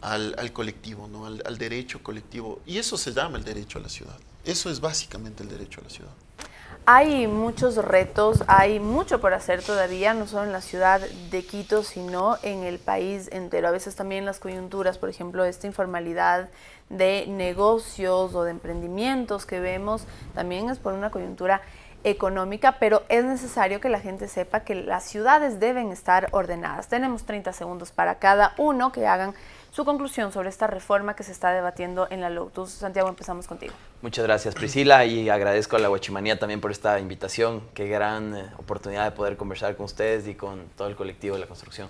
al colectivo, ¿no? Al derecho colectivo. Y eso se llama el derecho a la ciudad. Eso es básicamente el derecho a la ciudad. Hay muchos retos, hay mucho por hacer todavía, no solo en la ciudad de Quito, sino en el país entero. A veces también las coyunturas, por ejemplo, esta informalidad de negocios o de emprendimientos que vemos, también es por una coyuntura económica, pero es necesario que la gente sepa que las ciudades deben estar ordenadas. Tenemos 30 segundos para cada uno que hagan su conclusión sobre esta reforma que se está debatiendo en la Loctus. Santiago, empezamos contigo. Muchas gracias, Priscila, y agradezco a la Guachimanía también por esta invitación. Qué gran oportunidad de poder conversar con ustedes y con todo el colectivo de la construcción.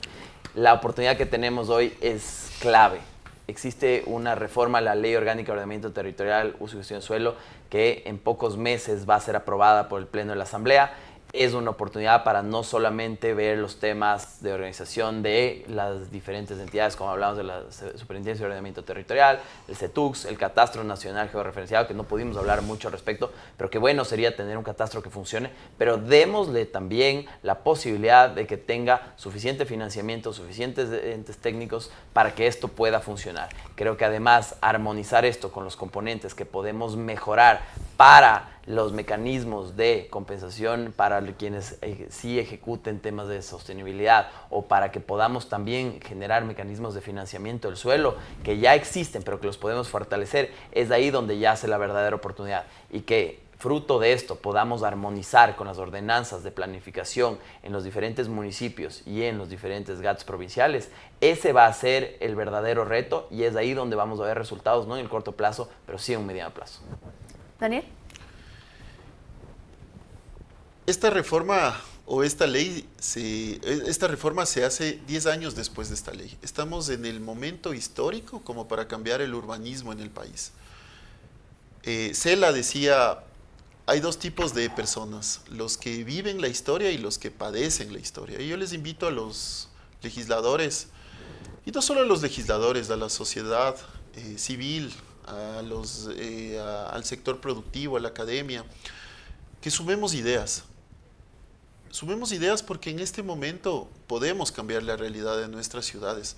La oportunidad que tenemos hoy es clave. Existe una reforma a la Ley Orgánica de Ordenamiento Territorial, Uso y Gestión de Suelo, que en pocos meses va a ser aprobada por el Pleno de la Asamblea. Es una oportunidad para no solamente ver los temas de organización de las diferentes entidades, como hablamos de la Superintendencia de Ordenamiento Territorial, el CETUX, el Catastro Nacional Georreferenciado, que no pudimos hablar mucho al respecto, pero que bueno sería tener un catastro que funcione, pero démosle también la posibilidad de que tenga suficiente financiamiento, suficientes entes técnicos para que esto pueda funcionar. Creo que además armonizar esto con los componentes que podemos mejorar para los mecanismos de compensación para quienes sí ejecuten temas de sostenibilidad o para que podamos también generar mecanismos de financiamiento del suelo que ya existen pero que los podemos fortalecer, es ahí donde yace la verdadera oportunidad y que fruto de esto podamos armonizar con las ordenanzas de planificación en los diferentes municipios y en los diferentes GATS provinciales. Ese va a ser el verdadero reto y es ahí donde vamos a ver resultados, no en el corto plazo, pero sí en un mediano plazo. Daniel. Esta reforma o esta ley, esta reforma se hace 10 años después de esta ley. Estamos en el momento histórico como para cambiar el urbanismo en el país. Cela decía, hay dos tipos de personas, los que viven la historia y los que padecen la historia. Y yo les invito a los legisladores, y no solo a los legisladores, a la sociedad civil, al sector productivo, a la academia, que sumemos ideas. Sumemos ideas porque en este momento podemos cambiar la realidad de nuestras ciudades.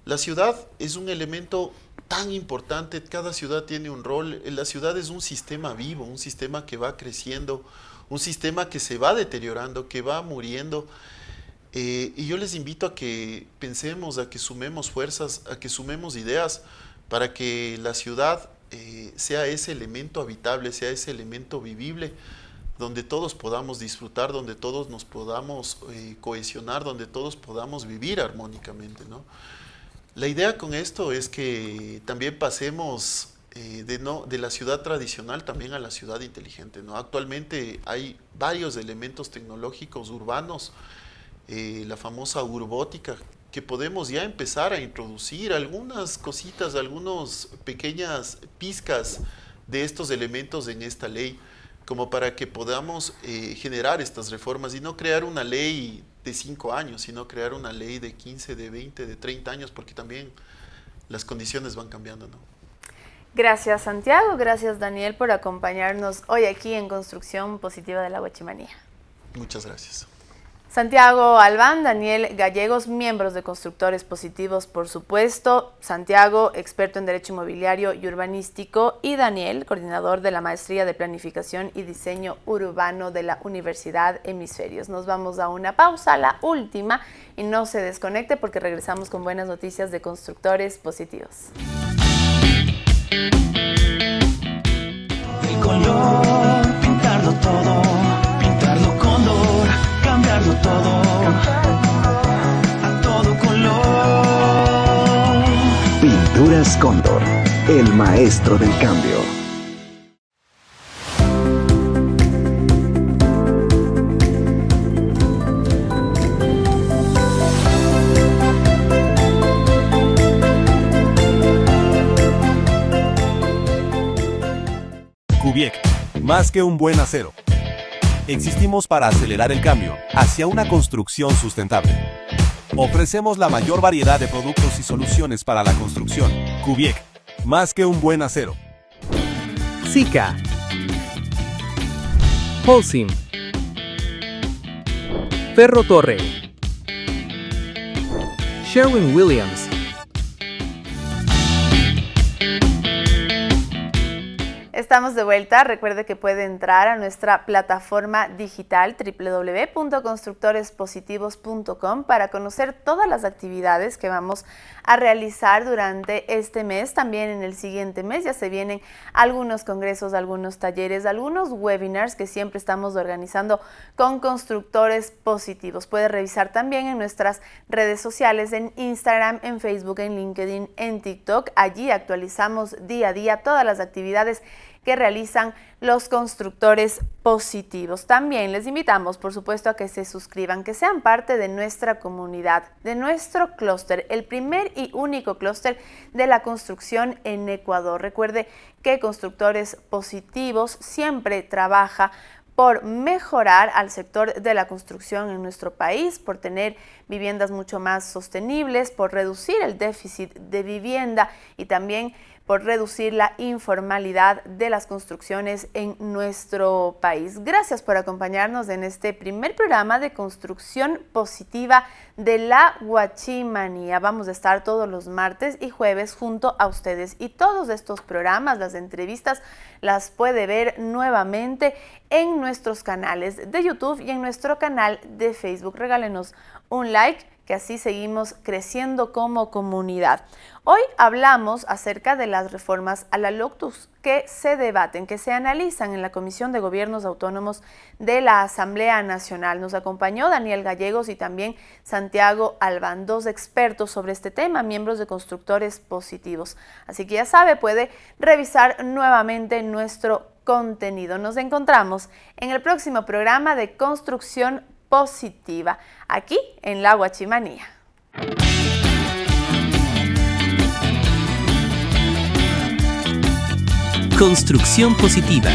La ciudad es un elemento tan importante, cada ciudad tiene un rol. La ciudad es un sistema vivo, un sistema que va creciendo, un sistema que se va deteriorando, que va muriendo. Y yo les invito a que pensemos, a que sumemos fuerzas, a que sumemos ideas para que la ciudad sea ese elemento habitable, sea ese elemento vivible, donde todos podamos disfrutar, donde todos nos podamos cohesionar, donde todos podamos vivir armónicamente, ¿no? La idea con esto es que también pasemos de la ciudad tradicional también a la ciudad inteligente, ¿no? Actualmente hay varios elementos tecnológicos urbanos, la famosa urbótica, que podemos ya empezar a introducir algunas cositas, algunas pequeñas pizcas de estos elementos en esta ley, como para que podamos generar estas reformas y no crear una ley de 5 años, sino crear una ley de 15, de 20, de 30 años, porque también las condiciones van cambiando, ¿no? Gracias, Santiago. Gracias, Daniel, por acompañarnos hoy aquí en Construcción Positiva de la Guachimanía. Muchas gracias. Santiago Albán, Daniel Gallegos, miembros de Constructores Positivos, por supuesto. Santiago, experto en Derecho Inmobiliario y Urbanístico. Y Daniel, coordinador de la Maestría de Planificación y Diseño Urbano de la Universidad Hemisferios. Nos vamos a una pausa, la última, y no se desconecte porque regresamos con buenas noticias de Constructores Positivos. El color, pintarlo todo, pintarlo cóndor, cambiarlo todo, a todo color. Pinturas Cóndor, el maestro del cambio. Cubiec, más que un buen acero. Existimos para acelerar el cambio hacia una construcción sustentable. Ofrecemos la mayor variedad de productos y soluciones para la construcción. Cubiec, más que un buen acero. Sika. Holcim. Ferro Torre. Sherwin-Williams. Estamos de vuelta. Recuerde que puede entrar a nuestra plataforma digital www.constructorespositivos.com para conocer todas las actividades que vamos a realizar durante este mes. También en el siguiente mes ya se vienen algunos congresos, algunos talleres, algunos webinars que siempre estamos organizando con Constructores Positivos. Puede revisar también en nuestras redes sociales, en Instagram, en Facebook, en LinkedIn, en TikTok. Allí actualizamos día a día todas las actividades que realizan los Constructores Positivos. También les invitamos, por supuesto, a que se suscriban, que sean parte de nuestra comunidad, de nuestro clúster, el primer y único clúster de la construcción en Ecuador. Recuerde que Constructores Positivos siempre trabaja por mejorar al sector de la construcción en nuestro país, por tener viviendas mucho más sostenibles, por reducir el déficit de vivienda y también por reducir la informalidad de las construcciones en nuestro país. Gracias por acompañarnos en este primer programa de construcción positiva de la Guachimanía. Vamos a estar todos los martes y jueves junto a ustedes y todos estos programas, las entrevistas, las puede ver nuevamente en nuestros canales de YouTube y en nuestro canal de Facebook. Regálenos un like, que así seguimos creciendo como comunidad. Hoy hablamos acerca de las reformas a la LOCTUS que se debaten, que se analizan en la Comisión de Gobiernos Autónomos de la Asamblea Nacional. Nos acompañó Daniel Gallegos y también Santiago Albán, dos expertos sobre este tema, miembros de Constructores Positivos. Así que ya sabe, puede revisar nuevamente nuestro contenido. Nos encontramos en el próximo programa de Construcción Positiva, aquí en La Guachimanía. Construcción Positiva.